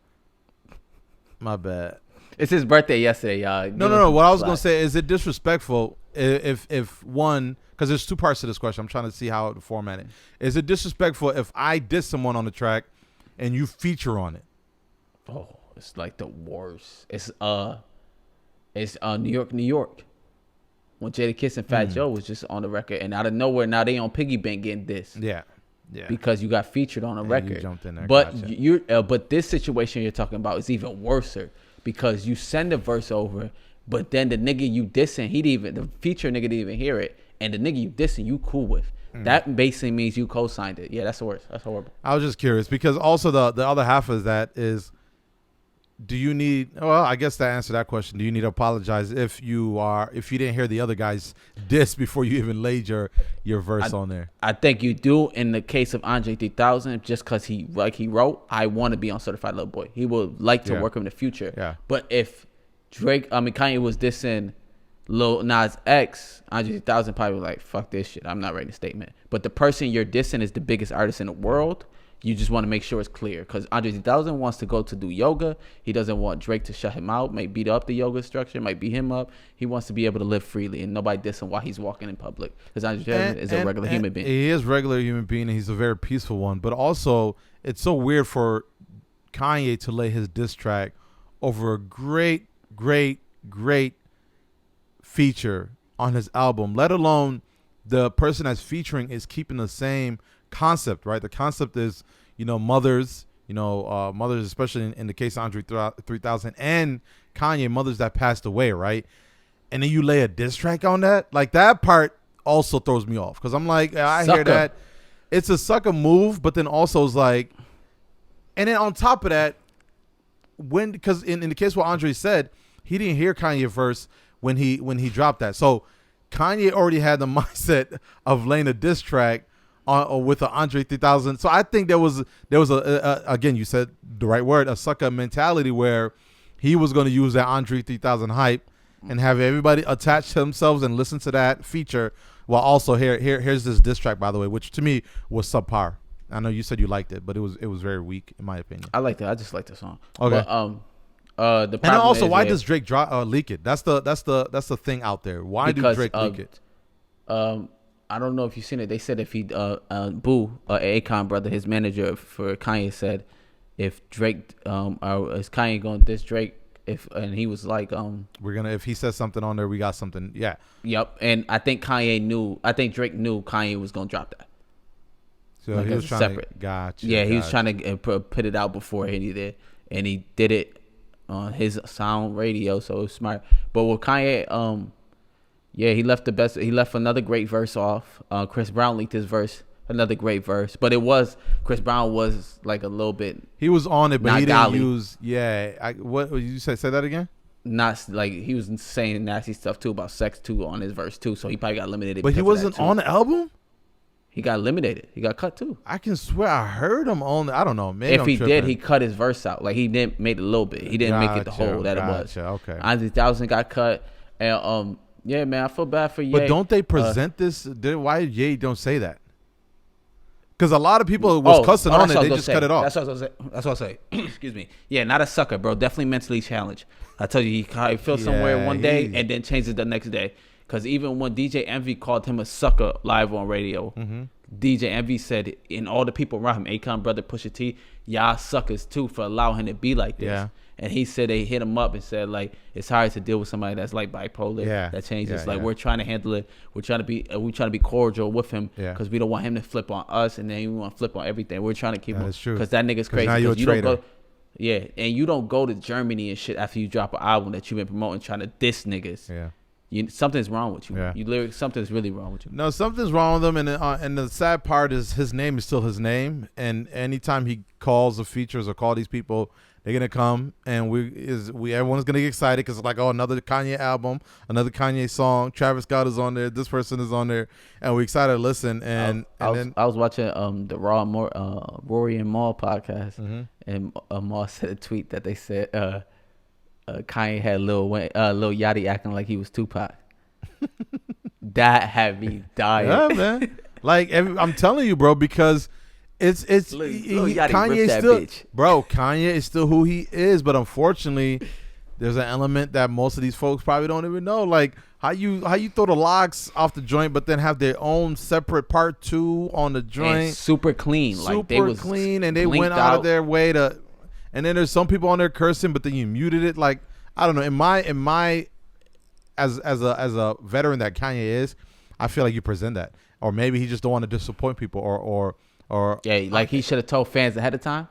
My bad. It's his birthday yesterday, y'all. No. What I was gonna say, is it disrespectful if one, because there's two parts to this question. I'm trying to see how to format it. Is it disrespectful if I diss someone on the track and you feature on it? Oh, it's like the worst. It's New York. When Jadakiss and Fat Joe was just on the record, and out of nowhere now they on Piggy Bank getting this. Yeah. Because you got featured on a record. You jumped in there. But gotcha. But this situation you're talking about is even worse because you send the verse over, but then the nigga you dissing, the feature nigga didn't even hear it, and the nigga you dissing you cool with. That basically means you co-signed it. Yeah, that's the worst. That's horrible. I was just curious because also the other half of that is, do you need? Well, I guess to answer that question, do you need to apologize if you didn't hear the other guy's diss before you even laid your verse on there? I think you do in the case of Andre 3000, just because he wrote, I want to be on Certified Lover Boy. He would like to work in the future. Yeah. But if Kanye was dissing Lil Nas X, Andre 3000 probably was like, fuck this shit. I'm not writing a statement. But the person you're dissing is the biggest artist in the world. You just want to make sure it's clear because Andre 3000 wants to go to do yoga. He doesn't want Drake to shut him out, might beat up the yoga structure, might beat him up. He wants to be able to live freely and nobody dissing while he's walking in public because Andre 3000 is a regular human being. He is a regular human being and he's a very peaceful one. But also, it's so weird for Kanye to lay his diss track over a great feature on his album, let alone the person that's featuring is keeping the same concept, right? The concept is, mothers, mothers, especially in the case of Andre 3000 and Kanye, mothers that passed away, right? And then you lay a diss track on that, like that part also throws me off because I'm like, I hear that it's a sucker move, but then also it's like, and then on top of that, because in the case what Andre said, he didn't hear Kanye verse when he dropped that, so Kanye already had the mindset of laying a diss track with an Andre 3000. So I think there was a again, you said the right word, a sucker mentality where he was going to use that Andre 3000 hype and have everybody attach themselves and listen to that feature while also here's this diss track, by the way, which to me was subpar. I know you said you liked it, but it was very weak in my opinion. I liked it. I just liked the song. Okay. But, and also, why does Drake leak it? That's the thing out there. Why do Drake leak it? I don't know if you've seen it. They said if he Akon brother, his manager for Kanye, said if Drake is Kanye going to diss Drake, and he was like if he says something on there, we got something. Yeah. Yep. And I think Drake knew Kanye was going to drop that. So like he was trying separate. He was trying to put it out before he did, and he did it on his sound radio, so it was smart. But with Kanye, he left another great verse off. Chris Brown leaked his verse, another great verse. But Chris Brown was like a little bit. He was on it, but he didn't golly. use. Yeah, what you say? Say that again. Not like he was saying nasty stuff too about sex too on his verse too. So he probably got eliminated. But he wasn't on the album. He got eliminated. He got cut too. I can swear I heard him on. I don't know. Maybe if he did, he cut his verse out. Like he didn't make it a little bit. He didn't make it the whole that it was. Okay. Andre 3000 got cut, and yeah, man, I feel bad for Ye. But don't they present this? Why Ye don't say that? Because a lot of people was cussing on it. They just cut it off. That's what I say. Excuse me. Yeah, not a sucker, bro. Definitely mentally challenged. I tell you, he feels somewhere one day and then changes the next day. Because even when DJ Envy called him a sucker live on radio, DJ Envy said, and all the people around him, Akon brother, Pusha T, y'all suckers too for allowing him to be like this. Yeah. And he said they hit him up and said, like, it's hard to deal with somebody that's like bipolar. Yeah. That changes. Yeah, we're trying to handle it. We're trying to be cordial with him because we don't want him to flip on us, and then we want to flip on everything. We're trying to keep him because that nigga's crazy. Now you're a traitor. Yeah, and you don't go to Germany and shit after you drop an album that you've been promoting, trying to diss niggas. Yeah. Something's wrong with you. Yeah. Something's really wrong with you. No, something's wrong with him, and the sad part is his name is still his name, and anytime he calls the features or call these people, they're gonna come, and everyone's gonna get excited because it's like, oh, another Kanye album, another Kanye song, Travis Scott is on there, this person is on there, and we're excited to listen. And I was watching the Rory and Maul podcast, and Maul said a tweet that they said Kanye had Lil Yachty acting like he was Tupac. That had me dying. Yeah, man. Like I'm telling you, bro, because it's Kanye is still bitch. Bro. Kanye is still who he is, but unfortunately, there's an element that most of these folks probably don't even know. Like how you throw the locks off the joint, but then have their own separate part 2 on the joint, and super clean, like they was clean, and they went out of their way to. And then there's some people on there cursing, but then you muted it. Like I don't know. In my as a veteran that Kanye is, I feel like you present that, or maybe he just don't want to disappoint people, or yeah, like he should have told fans ahead of time.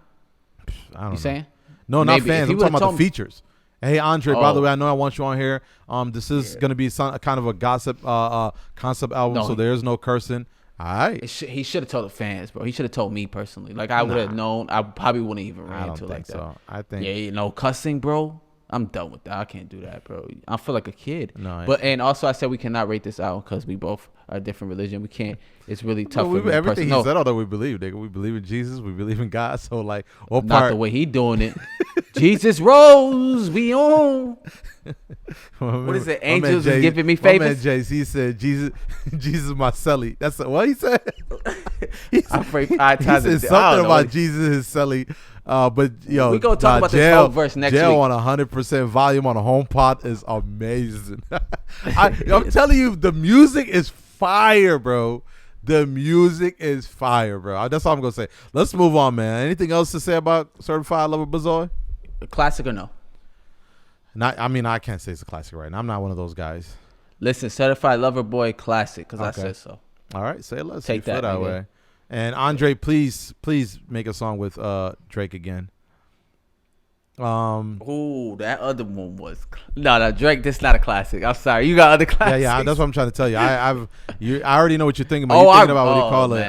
I don't know. Saying? No, maybe. Not fans. I'm talking about the features. Hey Andre, by the way, I know I want you on here. This is gonna be a kind of a gossip concept album, so there is no cursing. All right. He should have told the fans, bro. He should have told me personally. Like I would have known. I probably wouldn't even ran into it like that. I think. Yeah, cussing, bro. I'm done with that. I can't do that, bro. I feel like a kid. No. And also I said we cannot rate this out because we both are a different religion. We can't. It's really tough. Everything he said, although we believe, nigga. We believe in Jesus. We believe in God. So like, not the way he doing it. Jesus rose. We on. What is it? Angels is giving me favors. My man Jay-Z said, Jesus my celly. That's what he said. He said something about Jesus his celly. But yo, we gonna talk about this whole verse next week. Jail on 100% volume on a HomePod is amazing. I'm telling you, the music is fire, bro. The music is fire, bro. That's all I'm gonna say. Let's move on, man. Anything else to say about Certified Lover Bazoy? Classic or no? I can't say it's a classic right now. I'm not one of those guys. Listen, Certified Lover Boy classic, because I said so. All right, say it. Let's take that way. And Andre, please make a song with Drake again. Ooh, that other one was no Drake. This is not a classic. I'm sorry, you got other classics. Yeah, that's what I'm trying to tell you. I already know what you're thinking about. You're thinking about what do you call it?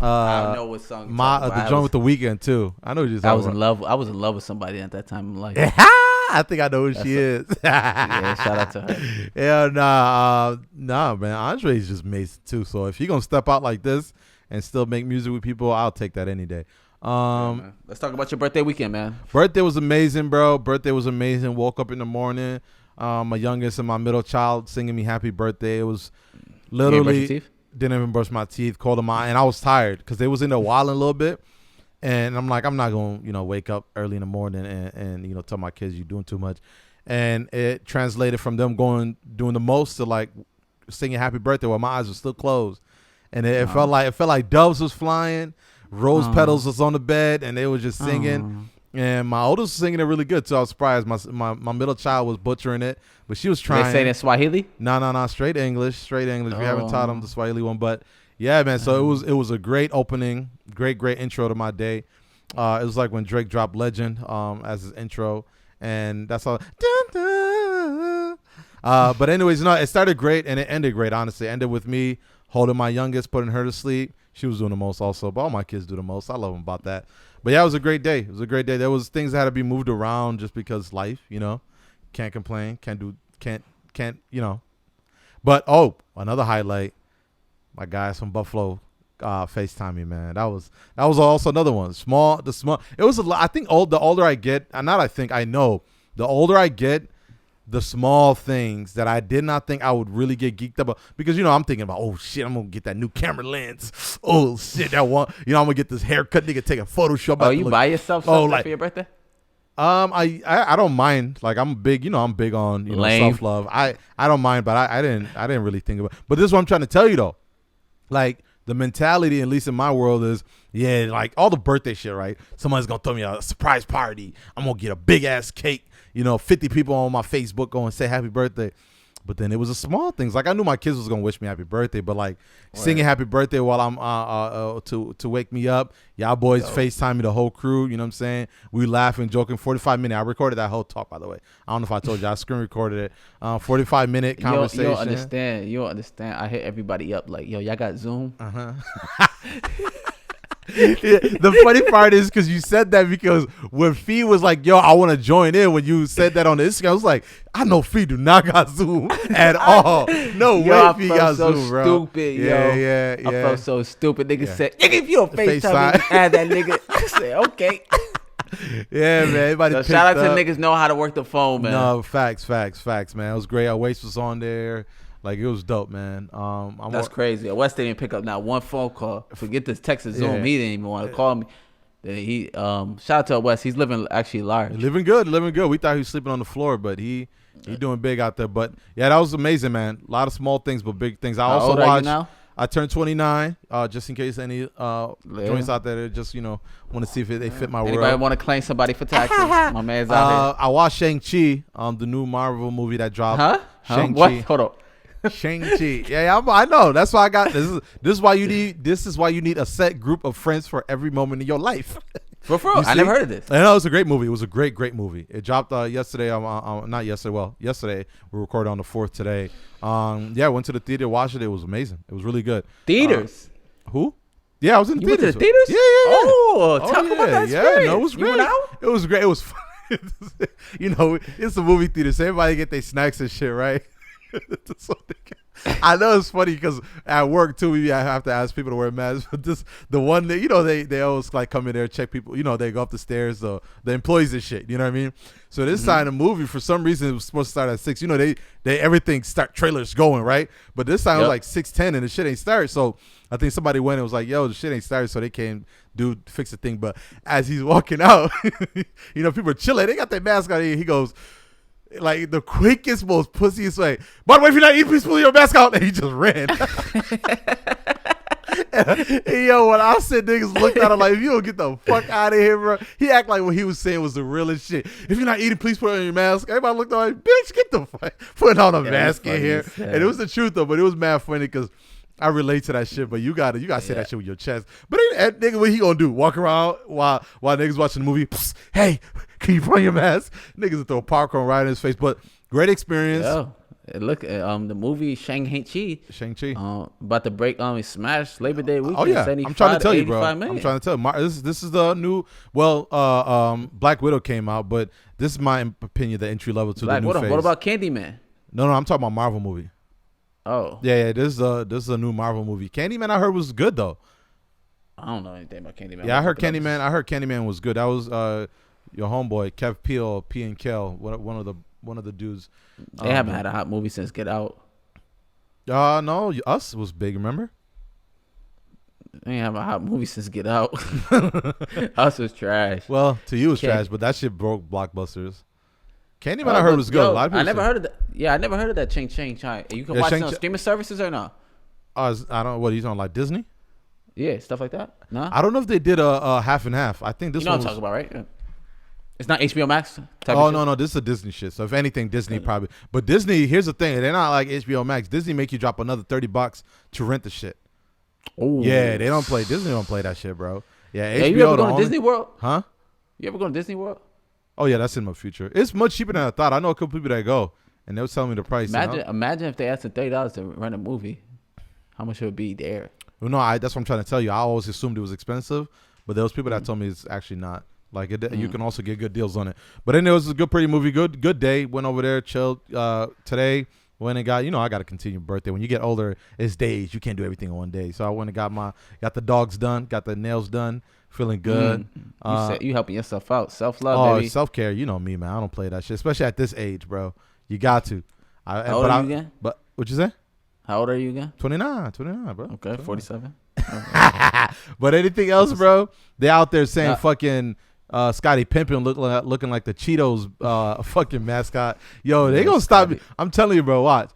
I know what song. The joint with the Weeknd too. I know what you're talking about. I was in love with somebody at that time in life. I think I know who she is. Yeah, shout out to her. Yeah, nah, man. Andre's just amazing too. So if he gonna step out like this and still make music with people, I'll take that any day. Let's talk about your birthday weekend, man. Birthday was amazing, bro. Birthday was amazing. Woke up in the morning. My youngest and my middle child singing me happy birthday. It was literally didn't even brush my teeth. Called them out, and I was tired because they was in there wilding a little bit. And I'm like, I'm not gonna, wake up early in the morning and tell my kids you're doing too much. And it translated from them doing the most to like singing happy birthday while my eyes were still closed. And it felt like doves was flying, rose petals was on the bed, and they were just singing. And my oldest was singing it really good, so I was surprised. My middle child was butchering it, but she was trying. They say it in Swahili? No, straight English. We haven't taught them the Swahili one, but yeah, man. So it was a great opening, great intro to my day. It was like when Drake dropped Legend as his intro, and that's all. But anyways, it started great and it ended great. Honestly, it ended with me holding my youngest, putting her to sleep. She was doing the most also, but all my kids do the most. I love them about that. But yeah, it was a great day. There was things that had to be moved around just because life, can't complain, can't. But another highlight, my guys from Buffalo FaceTime me, man. That was also another one. The small. It was a lot. I think the older I get, I know the older I get, the small things that I did not think I would really get geeked up about. Because, I'm thinking about, oh, shit, I'm going to get that new camera lens. Oh, shit, that one. I'm going to get this haircut. Nigga, take a Photoshop. Oh, you buy yourself something for your birthday? I don't mind. Like, I'm big, I'm big on, self-love. I don't mind, but I didn't really think about it. But this is what I'm trying to tell you, though. Like, the mentality, at least in my world, is, like, all the birthday shit, right? Somebody's going to throw me a surprise party. I'm going to get a big-ass cake. 50 people on my Facebook going to say happy birthday. But then it was the small things. Like I knew my kids was gonna wish me happy birthday, but like singing happy birthday while I'm to wake me up. Y'all boys FaceTime me, the whole crew. You know what I'm saying? We laughing, joking. 45 minute. I recorded that whole talk, by the way. I don't know if I told you. I screen recorded it. 45-minute conversation. You don't understand. I hit everybody up like, yo, y'all got Zoom? The funny part is because you said that because when Fee was like, yo, I want to join in, when you said that on the Instagram, I was like, I know Fee do not got Zoom at all. No way Fee got Zoom, bro. Stupid, yeah. I felt so stupid. Nigga said, nigga, if you don't FaceTime me, add that nigga. I said, okay. Yeah, man. Everybody so shout out to niggas know how to work the phone, man. No, facts, man. It was great. Waste was on there. Like, it was dope, man. That's crazy. West didn't pick up not one phone call. Forget this Texas Zoom. Yeah. He didn't even want to call me. Then he shout out to West. He's living actually large. Living good. We thought he was sleeping on the floor, but he doing big out there. But yeah, that was amazing, man. A lot of small things, but big things. How old are you now? I turned 29. Just in case any joints out there that just want to see if they fit my world. Anybody want to claim somebody for taxes? My man's out there. I watched Shang-Chi, the new Marvel movie that dropped. Huh? Shang-Chi. What? Hold on. Shang-Chi. Yeah, I know. That's why I got this. This is why you need a set group of friends for every moment in your life. For real, I never heard of this. I know, it was a great movie. It was a great movie. It dropped yesterday. Not yesterday. Well, yesterday we recorded on the 4th today. Yeah, I went to the theater, watched it. It was amazing. It was really good. Theaters. Who? Yeah, I was in the theaters. Went to the theaters? Yeah. Oh, talk about that experience. No, it was great. You went out? It was great. It was fun. It's a movie theater, so everybody get their snacks and shit, right? I know it's funny because at work too, I have to ask people to wear masks. But the one that they always like come in there, check people. They go up the stairs, the employees and shit. You know what I mean? So this time the movie, for some reason, it was supposed to start at 6. They everything start trailers going right, but this time it was like 6:10 and the shit ain't started. So I think somebody went and was like, "Yo, the shit ain't started," so they came fix the thing. But as he's walking out, people are chilling. They got their mask on. He goes, like the quickest, most pussiest way. By the way, if you're not eating, please pull your mask out. And he just ran. and, when I said niggas looked at him like, if you don't get the fuck out of here, bro. He act like what he was saying was the realest shit. If you're not eating, please put on your mask. Everybody looked at him like, bitch, get the fuck, put on a mask in here. And it was the truth though, but it was mad funny because I relate to that shit, but you gotta say that shit with your chest. But nigga, what he gonna do? Walk around while niggas watching the movie? Psst, hey, can you put on your mask? Niggas will throw popcorn right in his face. But great experience. Yo, look, the movie Shang-Chi. About to break smash Labor Day weekend. Oh yeah, I'm trying to tell you, bro. I'm trying to tell you. This is the new. Black Widow came out, but this is my opinion, the entry level to the new phase. What about Candyman? No, I'm talking about Marvel movie. Oh yeah. This is a new Marvel movie. Candyman, I heard was good though. I don't know anything about Candyman. Yeah, I heard Candyman was good. That was your homeboy Kev Peel, P and Kel, one of the dudes. They haven't had a hot movie since Get Out. No, Us was big. Remember? They ain't have a hot movie since Get Out. Us was trash. Well, to you it was trash, but that shit broke blockbusters. Candyman, I heard was good. A lot of people I never heard of that. Yeah, I never heard of that. Ching. You can watch it on streaming services or not? I don't. What are you talking like Disney? Yeah, stuff like that. No, I don't know if they did a half and half. I think this. You know what I'm talking about, right? Yeah. It's not HBO Max. No, this is a Disney shit. So if anything, Disney probably. But Disney, here's the thing: they're not like HBO Max. Disney make you drop another $30 to rent the shit. Oh yeah, they don't play. Disney don't play that shit, bro. Yeah, HBO. You ever go to Disney World? Huh? You ever go to Disney World? Oh yeah, that's in my future. It's much cheaper than I thought. I know a couple people that go, and they were telling me the price. Imagine if they asked for $30 to rent a movie, how much it would be there? Well, no, that's what I'm trying to tell you. I always assumed it was expensive, but there was people that told me it's actually not. Like you can also get good deals on it. But then it was a pretty movie. Good day. Went over there, chilled. Today went and got. I got a continued birthday. When you get older, it's days. You can't do everything in one day. So I went and got the dogs done, got the nails done. Feeling good. You helping yourself out. Self-love, baby. Self-care. You know me, man. I don't play that shit, especially at this age, bro. You got to. How old are you again? But what'd you say? How old are you again? 29, bro. Okay, 47. But anything else, bro? They out there saying fucking Scottie Pippen looking like the Cheetos fucking mascot. Yo, they gonna stop me. I'm telling you, bro. Watch.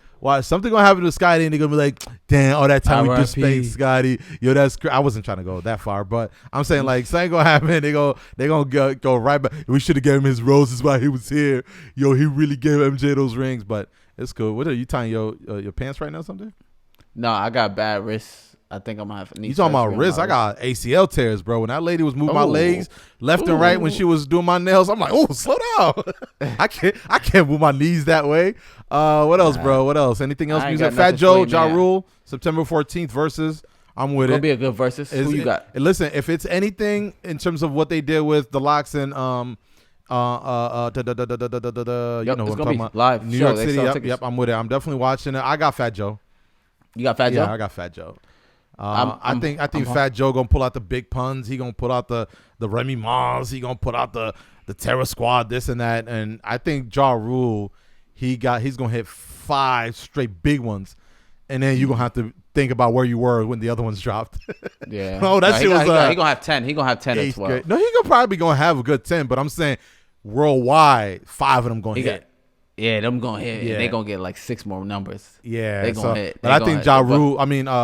Something gonna happen to Scotty, and they're gonna be like, "Damn, all that time we just spent, Scotty." Yo, that's I wasn't trying to go that far, but I'm saying like something gonna happen. They gonna go right back. We should have gave him his roses while he was here. Yo, he really gave MJ those rings. But It's cool. What are you tying your pants right now? Or something? No, I got bad wrists. I think I'm gonna have. You talking about wrist? I got ACL tears, bro. When that lady was moving my legs left and right when she was doing my nails, I'm like, oh, slow down. I can't move my knees that way. What else, bro? What else? Anything else? Music? Fat Joe, Ja Rule, September 14th versus. I'm with it. Gonna be a good versus. Who you got? Listen, if it's anything in terms of what they did with the Locks and you know what I'm talking about. Live New York City. Yep, I'm with it. I'm definitely watching it. I got Fat Joe. You got Fat Joe? Yeah, I got Fat Joe. I think Fat Joe gonna pull out the big puns. He gonna pull out the Remy Mars. He gonna put out the Terror Squad, this and that. And I think Ja Rule, he's gonna hit 5 straight big ones, and then you gonna have to think about where you were when the other ones dropped. Yeah. Oh, that shit was. He gonna have 10. He gonna have 10 or 12. Grade. No, he gonna probably gonna have a good 10. But I'm saying worldwide, 5 of them gonna hit. Yeah, them gonna hit. Yeah. They gonna get like 6 more numbers. Yeah, they gonna hit. But I think Ja Rule.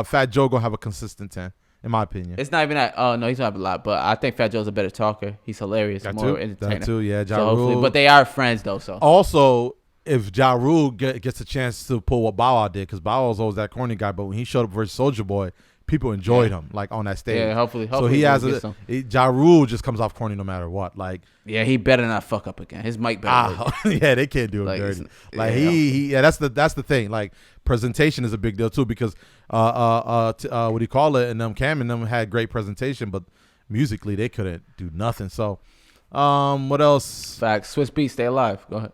Fat Joe gonna have a consistent 10, in my opinion. It's not even that. Oh no, he's gonna have a lot. But I think Fat Joe's a better talker. He's hilarious, more entertaining. That too. Yeah, Ja Rule. But they are friends though. So also, if Ja Rule gets a chance to pull what Bow Wow did, because Bow Wow was always that corny guy, but when he showed up versus Soulja Boy, people enjoyed him like on that stage. Yeah, hopefully so he has Ja Rule just comes off corny no matter what. Like, yeah, he better not fuck up again. His mic better. Yeah, they can't do him dirty. Like that's the thing. Like, presentation is a big deal too, because what do you call it? And Cam and them had great presentation, but musically they couldn't do nothing. So, what else? Facts. Swiss Beats, stay alive. Go ahead.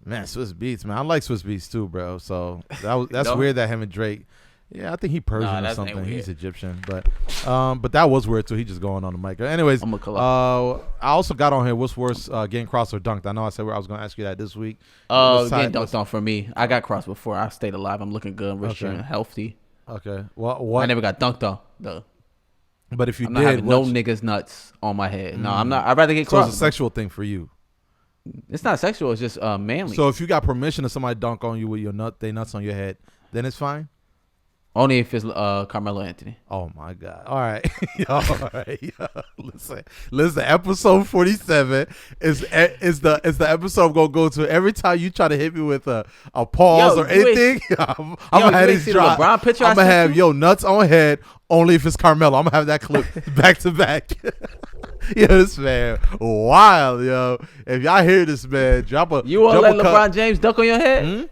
Man, Swiss Beats, man. I like Swiss Beats too, bro. So that's weird that him and Drake. Yeah, I think he Persian or something. He's Egyptian, but that was weird too. He just going on the mic. Anyways, I also got on here. What's worse, getting crossed or dunked? I know I said I was going to ask you that this week. Getting dunked on for me. I got crossed before. I stayed alive. I'm looking good, rich and healthy. Okay. What? I never got dunked on though. But if you I'm not having no niggas nuts on my head. No, I'm not. I'd rather get crossed. So it's a sexual thing for you. It's not sexual. It's just manly. So if you got permission to somebody dunk on you with they nuts on your head, then it's fine. Only if it's Carmelo Anthony. Oh my God! All right, all right. Listen. Episode 47 is the episode I'm gonna go to every time you try to hit me with a pause or anything. I'm gonna have this drop. I'm gonna have nuts on head. Only if it's Carmelo. I'm gonna have that clip back to back. Yo, this man wild, yo. If y'all hear this, man, drop a. You wanna let LeBron James dunk on your head? Hmm?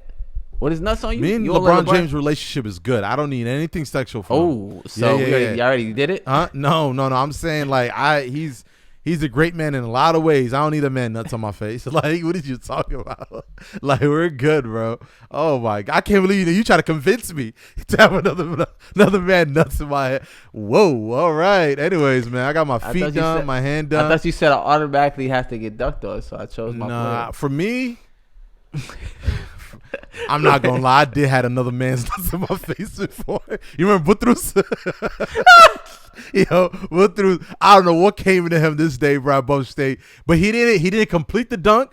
What is nuts on you? Me and LeBron James' relationship is good. I don't need anything sexual from him. Oh, so you already did it? No. I'm saying like he's a great man in a lot of ways. I don't need a man nuts on my face. Like, what are you talking about? Like, we're good, bro. Oh my God, I can't believe you try to convince me to have another man nuts in my head. Whoa, all right. Anyways, man, I got my feet done, my hand done. I thought you said I automatically have to get dunked on, so I chose my player. For me. I'm not gonna lie, I did had another man's nuts in my face before. You remember Butrus? Butrus. I don't know what came into him this day, bro, at Buff State. But he didn't complete the dunk,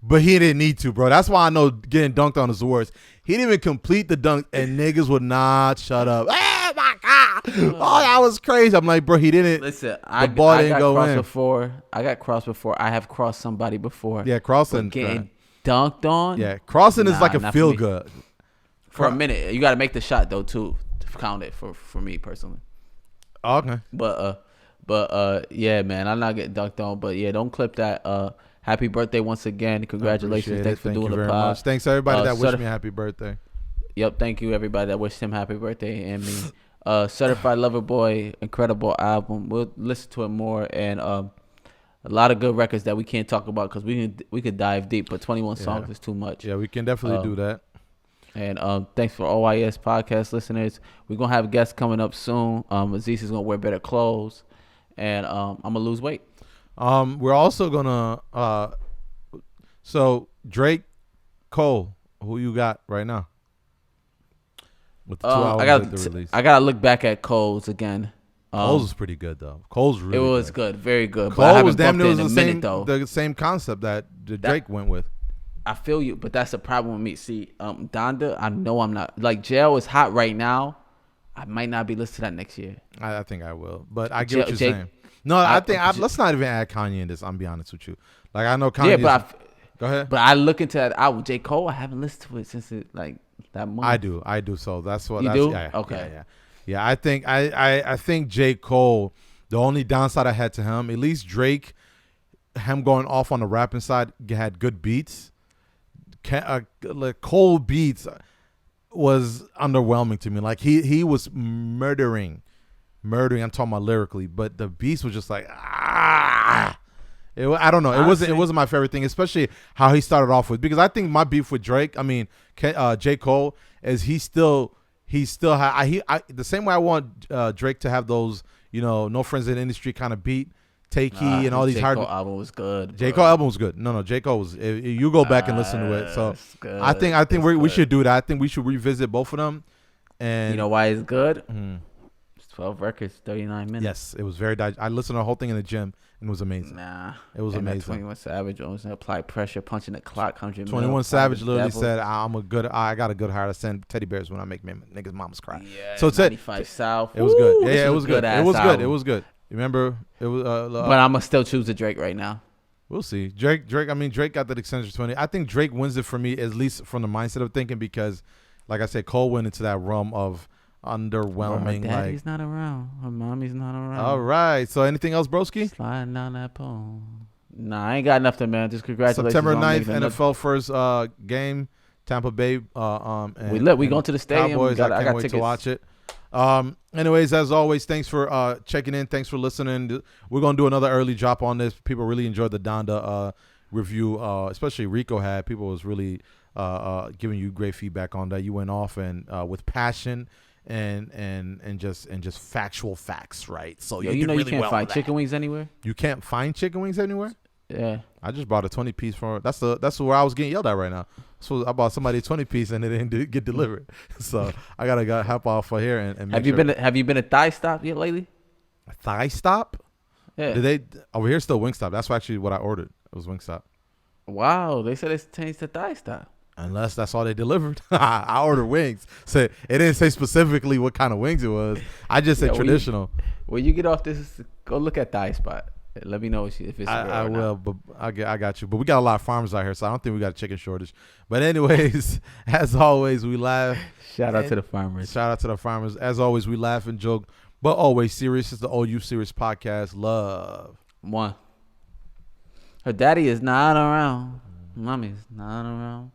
but he didn't need to, bro. That's why I know getting dunked on is the worst. He didn't even complete the dunk, and niggas would not shut up. Oh my God! Oh, that was crazy. I'm like, bro, he didn't. Listen, I got crossed before. I got crossed before. I have crossed somebody before. Yeah, crossing. Getting dunked on. Yeah, crossing is like a feel good. For a minute, you got to make the shot though too to count it for me personally. Okay. But yeah, man, I'm not getting dunked on. But yeah, don't clip that. Happy birthday once again. Congratulations. Thanks for doing the pod. Much. Thanks to everybody that wished me a happy birthday. Yep, thank you everybody that wished him happy birthday and me. Certified Lover Boy, incredible album. We'll listen to it more and a lot of good records that we can't talk about because we could dive deep, but 21 songs is too much. Yeah, we can definitely do that. And thanks for OYSPodcast listeners. We're going to have guests coming up soon. Aziz is going to wear better clothes, and I'm going to lose weight. We're also going to so Drake, Cole, who you got right now? With the 2 hours of the release. I got to look back at Cole's again. Cole's was pretty good though. Cole's really it was good, very good. Cole was damn near the same concept that Drake went with. I feel you, but that's the problem with me. See, Donda, I know I'm not like Jail is hot right now. I might not be listening to that next year. I think I will, but I get what you're saying. No, I think let's not even add Kanye in this. I'm be honest with you. Like I know Kanye. Yeah, but Go ahead. But I look into that album, J. Cole. I haven't listened to it since that month. I do. So that's what you that's, do. Yeah, Okay. Yeah. I think J. Cole. The only downside I had to him, at least Drake, him going off on the rapping side, had good beats. Like Cole beats was underwhelming to me. Like he was murdering. I'm talking about lyrically, but the beats was just like I don't know. Honestly, it wasn't my favorite thing, especially how he started off with. Because I think my beef with Drake, J. Cole, is he still the same way I want Drake to have those No Friends in the Industry kind of beat. Takey and all these hard. J. Cole album was good. J. Cole album was good. No, J. Cole was. You go back and listen to it. So good. I think we should do that. I think we should revisit both of them. And you know why it's good? It's 12 records, 39 minutes. Yes, it was very. I listened to the whole thing in the gym and it was amazing. Nah, it was amazing. 21 Savage was apply pressure, punching the clock. 21 Savage literally said, I got a good heart. I send teddy bears when I make niggas' mamas cry. Yeah, so it's 95 South. It was good. Yeah, it was good. It was good. It was good. Remember, it was. But I'm gonna still choose the Drake right now. We'll see. Drake. Drake got that extension 20. I think Drake wins it for me, at least from the mindset of thinking, because, like I said, Cole went into that realm of underwhelming. Her daddy's not around. Her mommy's not around. All right. So anything else, broski? Sliding down that pole. Nah, I ain't got nothing, man. Just congratulations. September 9th, NFL first game, Tampa Bay. We going to the stadium. Cowboys. I can't wait tickets to watch it. Anyways, as always, thanks for checking in. Thanks for listening. We're gonna do another early drop on this. People really enjoyed the Donda review, especially Rico had. People was really giving you great feedback on that. You went off and with passion and just factual facts, right? So you know, you can't find chicken wings anywhere. You can't find chicken wings anywhere. Yeah, I just bought a 20-piece from. That's where I was getting yelled at right now. So I bought somebody a 20-piece and it didn't get delivered. So I gotta hop off for here and make have you been a Thigh Stop yet lately? A Thigh Stop? Yeah. Did they over here still Wingstop? That's actually what I ordered. It was Wingstop. Wow, they said it's changed to Thigh Stop. Unless that's all they delivered. I ordered wings. So it didn't say specifically what kind of wings it was. I just said traditional. When you get off this, go look at Thigh Spot. Let me know if it's real I or will, not. but I got you. But we got a lot of farmers out here, so I don't think we got a chicken shortage. But anyways, as always, we laugh. Shout out to the farmers. Shout out to the farmers. As always, we laugh and joke, but always serious. It's the OU Serious Podcast. Love. One. Her daddy is not around. Mommy's not around.